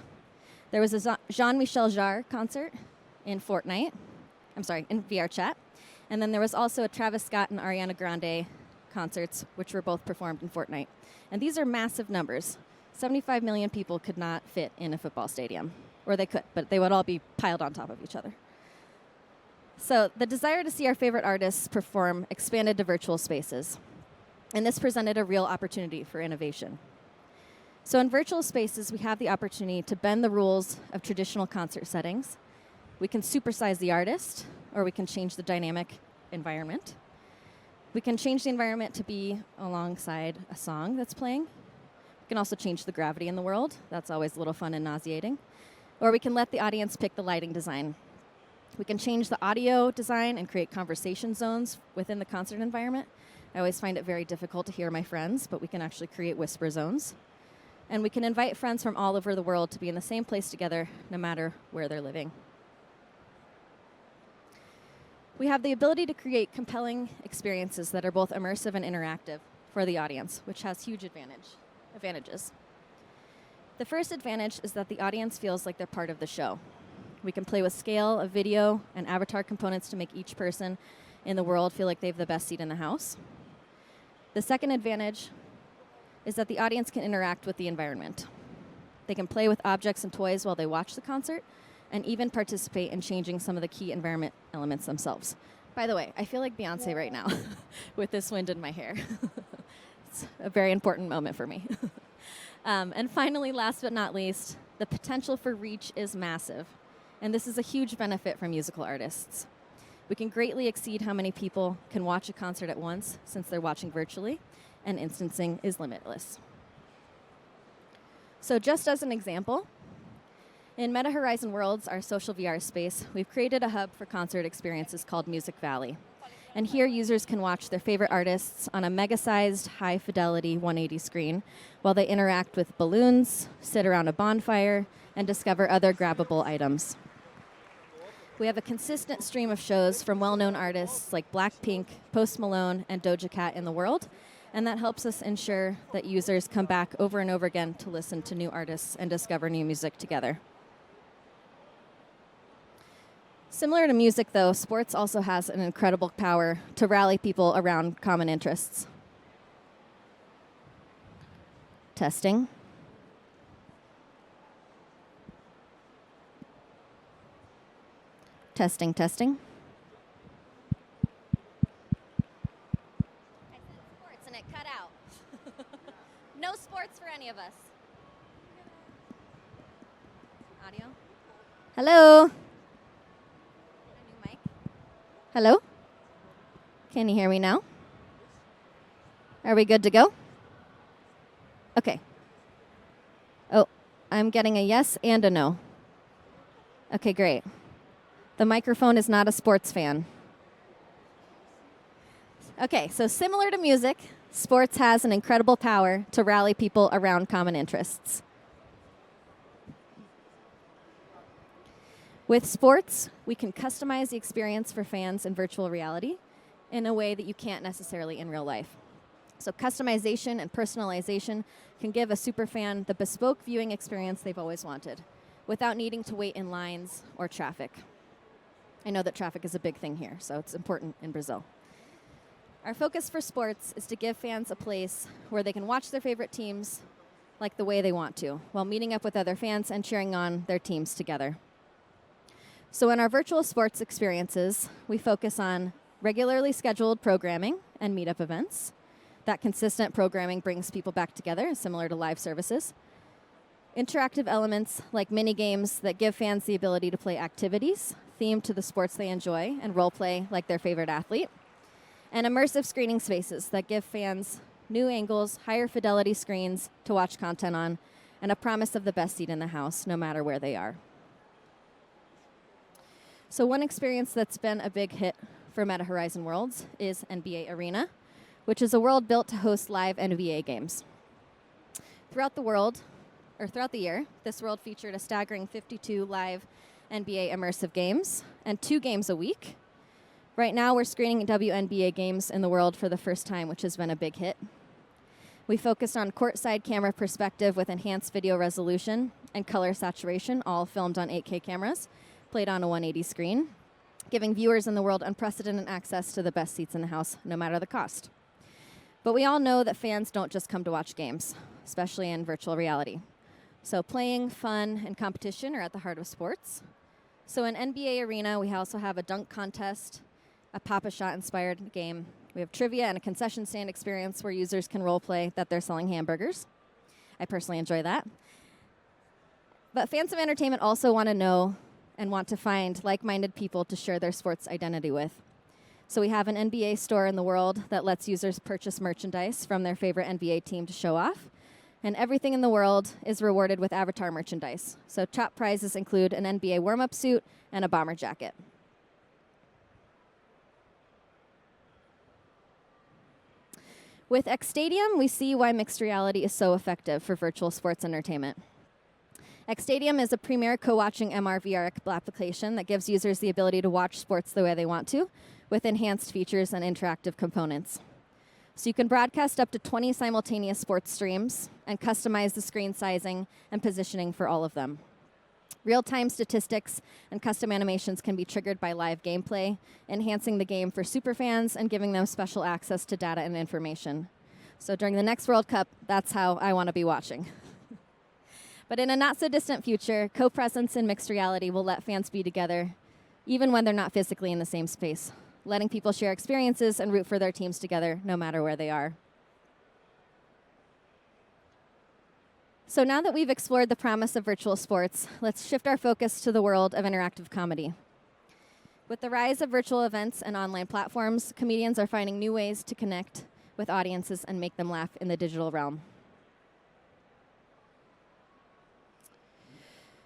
S17: There was a Jean-Michel Jarre concert in VRChat. And then there was also a Travis Scott and Ariana Grande concerts, which were both performed in Fortnite. And these are massive numbers. 75 million people could not fit in a football stadium. Or they could, but they would all be piled on top of each other. So the desire to see our favorite artists perform expanded to virtual spaces. And this presented a real opportunity for innovation. So in virtual spaces, we have the opportunity to bend the rules of traditional concert settings. We can supersize the artist, or we can change the dynamic environment. We can change the environment to be alongside a song that's playing. We can also change the gravity in the world. That's always a little fun and nauseating. Or we can let the audience pick the lighting design. We can change the audio design and create conversation zones within the concert environment. I always find it very difficult to hear my friends, but we can actually create whisper zones. And we can invite friends from all over the world to be in the same place together, no matter where they're living. We have the ability to create compelling experiences that are both immersive and interactive for the audience, which has huge advantages. The first advantage is that the audience feels like they're part of the show. We can play with scale of video and avatar components to make each person in the world feel like they have the best seat in the house. The second advantage is that the audience can interact with the environment. They can play with objects and toys while they watch the concert, and even participate in changing some of the key environment elements themselves. By the way, I feel like Beyonce right now with this wind in my hair. It's a very important moment for me. And finally, last but not least, the potential for reach is massive. And this is a huge benefit for musical artists. We can greatly exceed how many people can watch a concert at once since they're watching virtually, and instancing is limitless. So just as an example, in Meta Horizon Worlds, our social VR space, we've created a hub for concert experiences called Music Valley. And here users can watch their favorite artists on a mega-sized, high-fidelity 180 screen while they interact with balloons, sit around a bonfire, and discover other grabbable items. We have a consistent stream of shows from well-known artists like Blackpink, Post Malone, and Doja Cat in the world, and that helps us ensure that users come back over and over again to listen to new artists and discover new music together. Similar to music, though, sports also has an incredible power to rally people around common interests. Testing. Testing, testing. I said sports and it cut out. No sports for any of us. Audio? Hello? Hello? Can you hear me now? Are we good to go? Okay. Oh, I'm getting a yes and a no. Okay, great. The microphone is not a sports fan. Okay, so similar to music, sports has an incredible power to rally people around common interests. With sports, we can customize the experience for fans in virtual reality in a way that you can't necessarily in real life. So customization and personalization can give a superfan the bespoke viewing experience they've always wanted without needing to wait in lines or traffic. I know that traffic is a big thing here, so it's important in Brazil. Our focus for sports is to give fans a place where they can watch their favorite teams like the way they want to, while meeting up with other fans and cheering on their teams together. So in our virtual sports experiences, we focus on regularly scheduled programming and meetup events. That consistent programming brings people back together, similar to live services. Interactive elements like mini games that give fans the ability to play activities themed to the sports they enjoy and role play like their favorite athlete. And immersive screening spaces that give fans new angles, higher fidelity screens to watch content on, and a promise of the best seat in the house, no matter where they are. So one experience that's been a big hit for Meta Horizon Worlds is NBA Arena, which is a world built to host live NBA games. Throughout the year, this world featured a staggering 52 live NBA immersive games and 2 games a week. Right now, we're screening WNBA games in the world for the first time, which has been a big hit. We focused on courtside camera perspective with enhanced video resolution and color saturation, all filmed on 8K cameras, played on a 180 screen, giving viewers in the world unprecedented access to the best seats in the house, no matter the cost. But we all know that fans don't just come to watch games, especially in virtual reality. So playing, fun, and competition are at the heart of sports. So in NBA Arena, we also have a dunk contest, a Papa-Shot-inspired game. We have trivia and a concession stand experience where users can role play that they're selling hamburgers. I personally enjoy that. But fans of entertainment also want to know and want to find like-minded people to share their sports identity with. So we have an NBA store in the world that lets users purchase merchandise from their favorite NBA team to show off. And everything in the world is rewarded with avatar merchandise. So top prizes include an NBA warm-up suit and a bomber jacket. With X Stadium, we see why mixed reality is so effective for virtual sports entertainment. X Stadium is a premier co-watching MR/VR application that gives users the ability to watch sports the way they want to, with enhanced features and interactive components. So you can broadcast up to 20 simultaneous sports streams and customize the screen sizing and positioning for all of them. Real-time statistics and custom animations can be triggered by live gameplay, enhancing the game for superfans and giving them special access to data and information. So during the next World Cup, that's how I want to be watching. But in a not-so-distant future, co-presence in mixed reality will let fans be together, even when they're not physically in the same space, letting people share experiences and root for their teams together, no matter where they are. So now that we've explored the promise of virtual sports, let's shift our focus to the world of interactive comedy. With the rise of virtual events and online platforms, comedians are finding new ways to connect with audiences and make them laugh in the digital realm.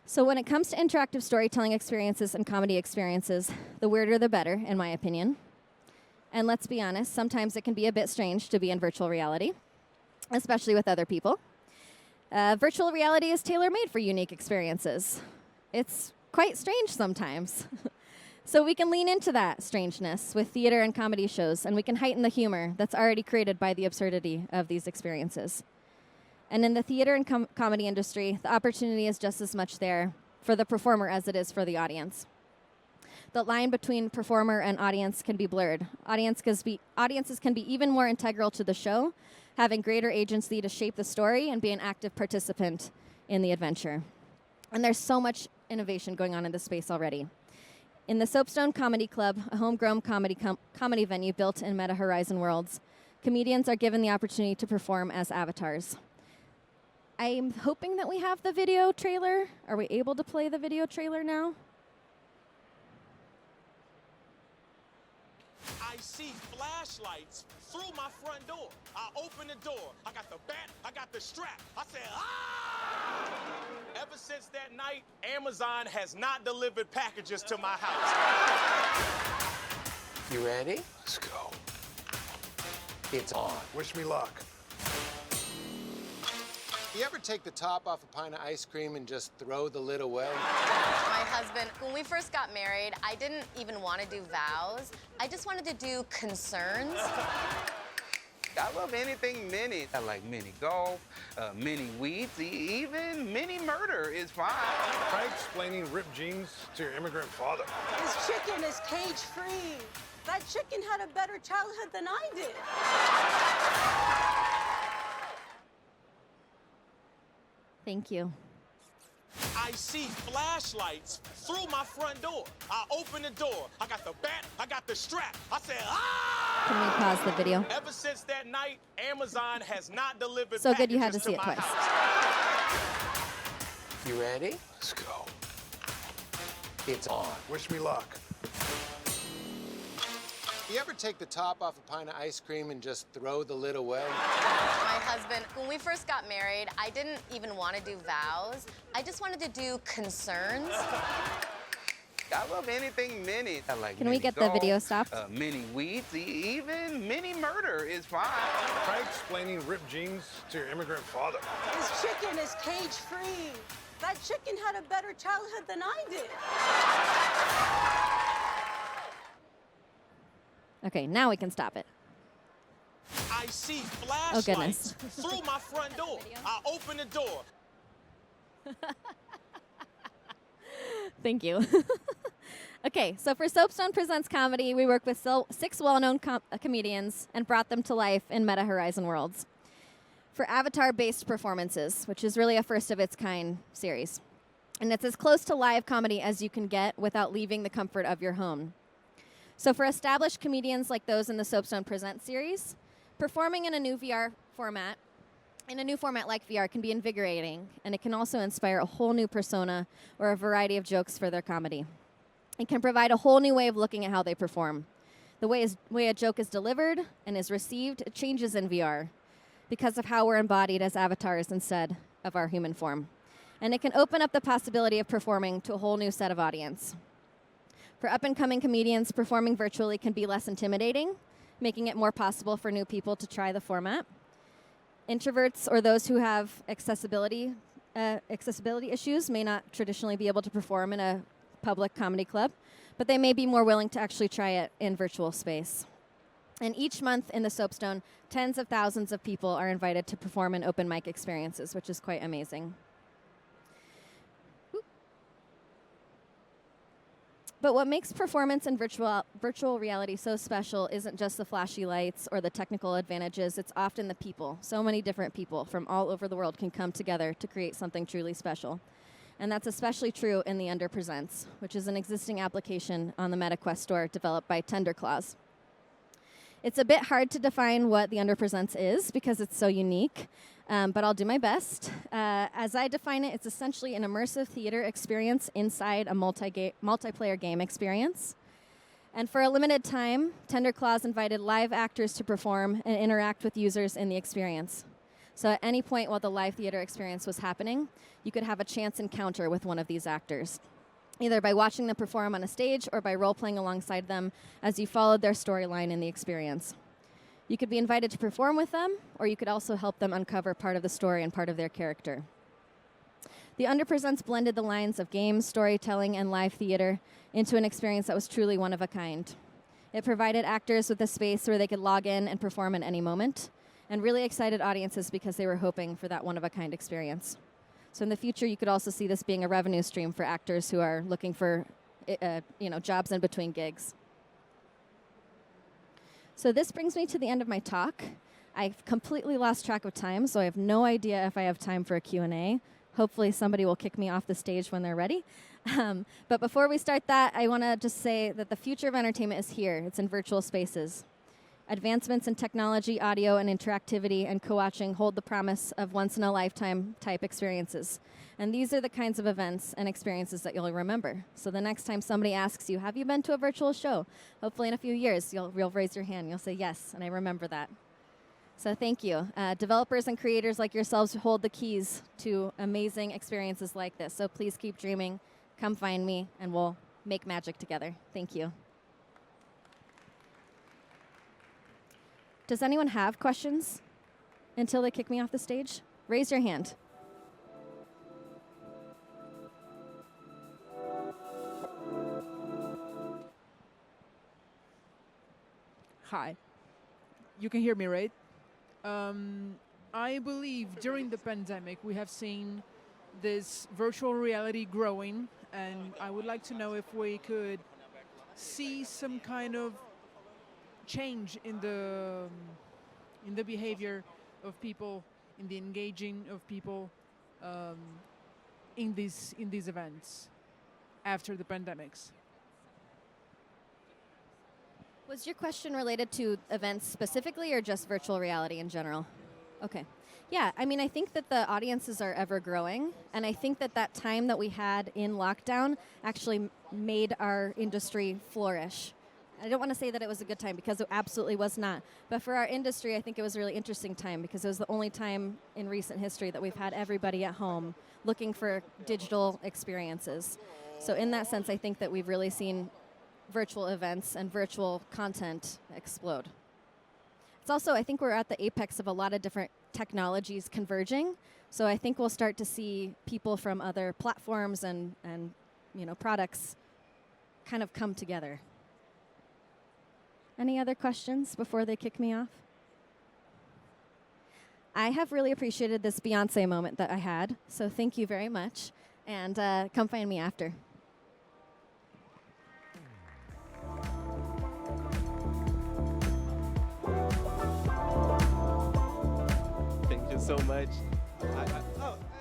S17: So when it comes to interactive storytelling experiences and comedy experiences, the weirder the better, in my opinion. And let's be honest, sometimes it can be a bit strange to be in virtual reality, especially with other people. Virtual reality is tailor-made for unique experiences. It's quite strange sometimes. So we can lean into that strangeness with theater and comedy shows, and we can heighten the humor that's already created by the absurdity of these experiences. And in the theater and comedy industry, the opportunity is just as much there for the performer as it is for the audience. The line between performer and audience can be blurred. Audiences can be even more integral to the show, having greater agency to shape the story and be an active participant in the adventure. And there's so much innovation going on in this space already. In the Soapstone Comedy Club, a homegrown comedy venue built in Meta Horizon Worlds, comedians are given the opportunity to perform as avatars. I'm hoping that we have the video trailer. Are we able to play the video trailer now?
S10: I see flashlights through my front door. I open the door. I got the bat. I got the strap. I said, ah! Ever since that night, Amazon has not delivered packages to my house.
S18: You ready? Let's go. It's on. Wish me luck. You ever take the top off a pint of ice cream and just throw the lid away?
S12: My husband, when we first got married, I didn't even want to do vows. I just wanted to do concerns.
S19: I love anything mini. I like mini golf, mini weeds, even mini murder is fine.
S20: Try explaining ripped jeans to your immigrant father.
S21: This chicken is cage-free.
S20: That chicken had a better childhood than I did.
S17: Thank you.
S10: I see flashlights through my front door. I open the door. I got the bat, I got the strap. I said, ah!
S17: Can we pause the video?
S10: Ever since that night, Amazon has not delivered
S17: So good you had to
S10: packages
S17: see it
S10: my
S17: twice.
S10: house.
S18: You ready? Let's go. It's on.
S21: Wish me luck.
S18: You ever take the top off a pint of ice cream and just throw the lid away?
S12: My husband, when we first got married, I didn't even want to do vows. I just wanted to do concerns.
S19: I love anything mini. I like
S17: Can we
S19: mini
S17: get the
S19: golf,
S17: video stopped?
S19: Mini weeds, even mini murder is fine.
S21: Try explaining ripped jeans to your immigrant father.
S20: This chicken is cage-free. That chicken had a better childhood than I did.
S17: Okay, now we can stop it.
S10: I see
S17: Oh, goodness.
S10: flashlights through my front door. I open the door.
S17: Thank you. Okay, so for Soapstone Presents Comedy, we work with 6 well-known comedians and brought them to life in Meta Horizon Worlds for avatar-based performances, which is really a first-of-its-kind series. And it's as close to live comedy as you can get without leaving the comfort of your home. So for established comedians like those in the Soapstone Presents series, performing in a new VR format, in a new format like VR, can be invigorating, and it can also inspire a whole new persona or a variety of jokes for their comedy. It can provide a whole new way of looking at how they perform. The way a joke is delivered and is received, it changes in VR because of how we're embodied as avatars instead of our human form. And it can open up the possibility of performing to a whole new set of audience. For up-and-coming comedians, performing virtually can be less intimidating, making it more possible for new people to try the format. Introverts or those who have accessibility issues may not traditionally be able to perform in a public comedy club, but they may be more willing to actually try it in virtual space. And each month in the Soapstone, tens of thousands of people are invited to perform in open mic experiences, which is quite amazing. But what makes performance in virtual reality so special isn't just the flashy lights or the technical advantages, it's often the people. So many different people from all over the world can come together to create something truly special. And that's especially true in the Under Presents, which is an existing application on the MetaQuest store developed by TenderClaws. It's a bit hard to define what the Under Presents is because it's so unique, but I'll do my best. As I define it, it's essentially an immersive theater experience inside a multiplayer game experience. And for a limited time, TenderClaws invited live actors to perform and interact with users in the experience. So at any point while the live theater experience was happening, you could have a chance encounter with one of these actors, either by watching them perform on a stage or by role-playing alongside them as you followed their storyline in the experience. You could be invited to perform with them, or you could also help them uncover part of the story and part of their character. The Under Presents blended the lines of games, storytelling, and live theater into an experience that was truly one of a kind. It provided actors with a space where they could log in and perform at any moment, and really excited audiences because they were hoping for that one-of-a-kind experience. So in the future, you could also see this being a revenue stream for actors who are looking for jobs in between gigs. So this brings me to the end of my talk. I've completely lost track of time, so I have no idea if I have time for a Q&A. Hopefully somebody will kick me off the stage when they're ready. But before we start that, I want to just say that the future of entertainment is here. It's in virtual spaces. Advancements in technology, audio, and interactivity and co-watching hold the promise of once-in-a-lifetime type experiences. And these are the kinds of events and experiences that you'll remember. So the next time somebody asks you, have you been to a virtual show? Hopefully in a few years, you'll raise your hand. You'll say, yes, and I remember that. So thank you. Developers and creators like yourselves hold the keys to amazing experiences like this. So please keep dreaming. Come find me, and we'll make magic together. Thank you. Does anyone have questions until they kick me off the stage? Raise your hand.
S22: Hi. You can hear me, right? I believe during the pandemic we have seen this virtual reality growing, and I would like to know if we could see some kind of change in the behavior of people, in the engaging of people in these events after the pandemics.
S17: Was your question related to events specifically or just virtual reality in general? Okay. Yeah, I mean, I think that the audiences are ever growing, and I think that that time that we had in lockdown actually made our industry flourish. I don't want to say that it was a good time, because it absolutely was not. But for our industry, I think it was a really interesting time, because it was the only time in recent history that we've had everybody at home looking for digital experiences. So in that sense, I think that we've really seen virtual events and virtual content explode. It's also, I think we're at the apex of a lot of different technologies converging. So I think we'll start to see people from other platforms and products kind of come together. Any other questions before they kick me off? I have really appreciated this Beyonce moment that I had, so thank you very much, and come find me after.
S6: Thank you so much.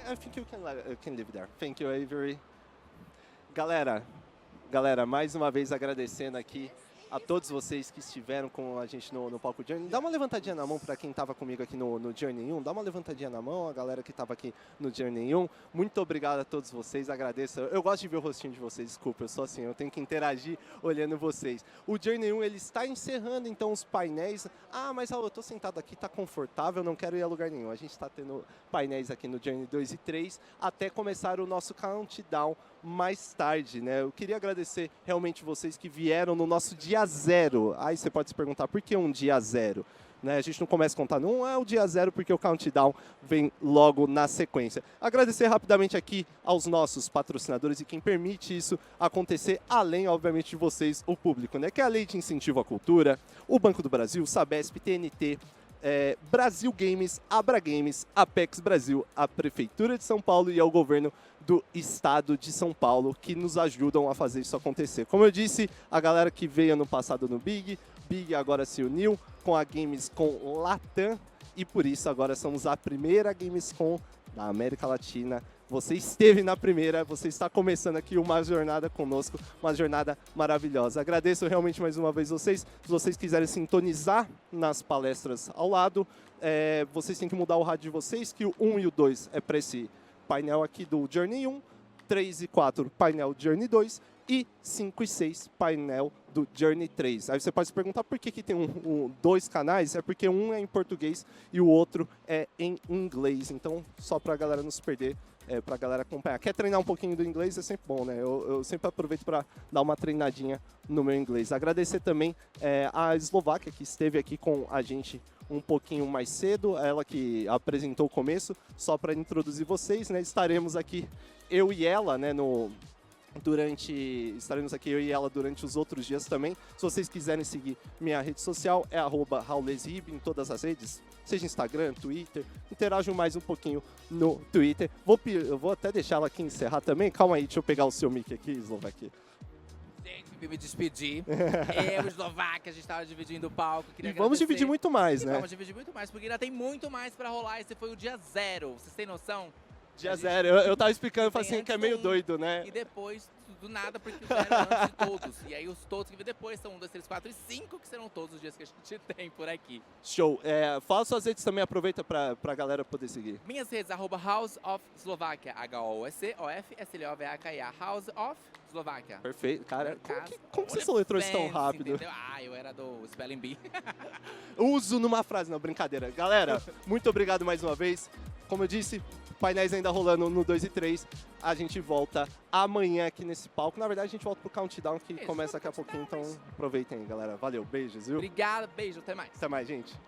S6: I think you can leave there. Thank you, Avery. Galera, mais uma vez agradecendo aqui a todos vocês que estiveram com a gente no palco Journey. Dá uma levantadinha na mão para quem estava comigo aqui no Journey 1. Dá uma levantadinha na mão, a galera que estava aqui no Journey 1. Muito obrigado a todos vocês, agradeço. Eu gosto de ver o rostinho de vocês, desculpa, eu sou assim, eu tenho que interagir olhando vocês. O Journey 1, ele está encerrando, então, os painéis. Ah, mas eu estou sentado aqui, está confortável, não quero ir a lugar nenhum. A gente está tendo painéis aqui no Journey 2 e 3, até começar o nosso countdown mais tarde, né? Eu queria agradecer realmente vocês que vieram no nosso dia 0. Aí você pode se perguntar, por que um dia 0? Né? A gente não começa a contar, não é o dia 0 porque o countdown vem logo na sequência. Agradecer rapidamente aqui aos nossos patrocinadores e quem permite isso acontecer, além, obviamente, de vocês, o público, né? Que é a Lei de Incentivo à Cultura, o Banco do Brasil, Sabesp, TNT, Brasil Games, Abra Games, Apex Brasil, a Prefeitura de São Paulo e ao Governo do Estado de São Paulo, que nos ajudam a fazer isso acontecer. Como eu disse, a galera que veio no passado no Big agora se uniu com a Gamescom Latam e por isso agora somos a primeira Gamescom da América Latina. Você esteve na primeira, você está começando aqui uma jornada conosco, uma jornada maravilhosa. Agradeço realmente mais uma vez vocês. Se vocês quiserem sintonizar nas palestras ao lado, vocês têm que mudar o rádio de vocês, que o 1 e o 2 é para esse painel aqui do Journey 1, 3 e 4 painel Journey 2 e 5 e 6 painel do Journey 3. Aí você pode se perguntar por que tem dois canais, é porque um é em português e o outro é em inglês. Então, só para a galera não se perder, para a galera acompanhar. Quer treinar um pouquinho do inglês? É sempre bom, né? Eu sempre aproveito para dar uma treinadinha no meu inglês. Agradecer também a Eslováquia, que esteve aqui com a gente um pouquinho mais cedo, ela que apresentou o começo, só para introduzir vocês, né? Estaremos aqui, eu e ela, né, estaremos aqui eu e ela durante os outros dias também. Se vocês quiserem seguir minha rede social, é @raulesrib em todas as redes, seja Instagram, Twitter, interajam mais um pouquinho no Twitter. Eu vou até deixar ela aqui encerrar também. Calma aí, deixa eu pegar o seu mic aqui, Eslováquia.
S1: Gente, me despedir. Eu, Eslováquia, a gente estava dividindo o palco.
S6: E vamos dividir muito mais, né?
S1: Vamos dividir muito mais, porque ainda tem muito mais para rolar. Esse foi o dia 0. Vocês têm noção?
S6: Dia 0. Eu tava explicando, falei assim, que é meio doido, né?
S1: E depois, do nada, porque o 0 é antes de todos. E aí os todos que vêm depois são 1, 2, 3, 4 e 5, que serão todos os dias que a gente tem por aqui.
S6: Show. Fala suas redes também, aproveita pra galera poder seguir.
S1: Minhas redes, @House of Slovakia, HOUSCOFSLOVAKIA, House of Slovakia.
S6: Perfeito. Cara, como você soletrou isso tão rápido?
S1: Entendeu? Eu era do Spelling Bee.
S6: Uso numa frase, não, brincadeira. Galera, muito obrigado mais uma vez. Como eu disse, painéis ainda rolando no 2 e 3. A gente volta amanhã aqui nesse palco. Na verdade, a gente volta pro countdown que começa daqui a pouquinho. Então, aproveitem aí, galera. Valeu, beijos, viu?
S1: Obrigado, beijo, até mais.
S6: Até mais, gente.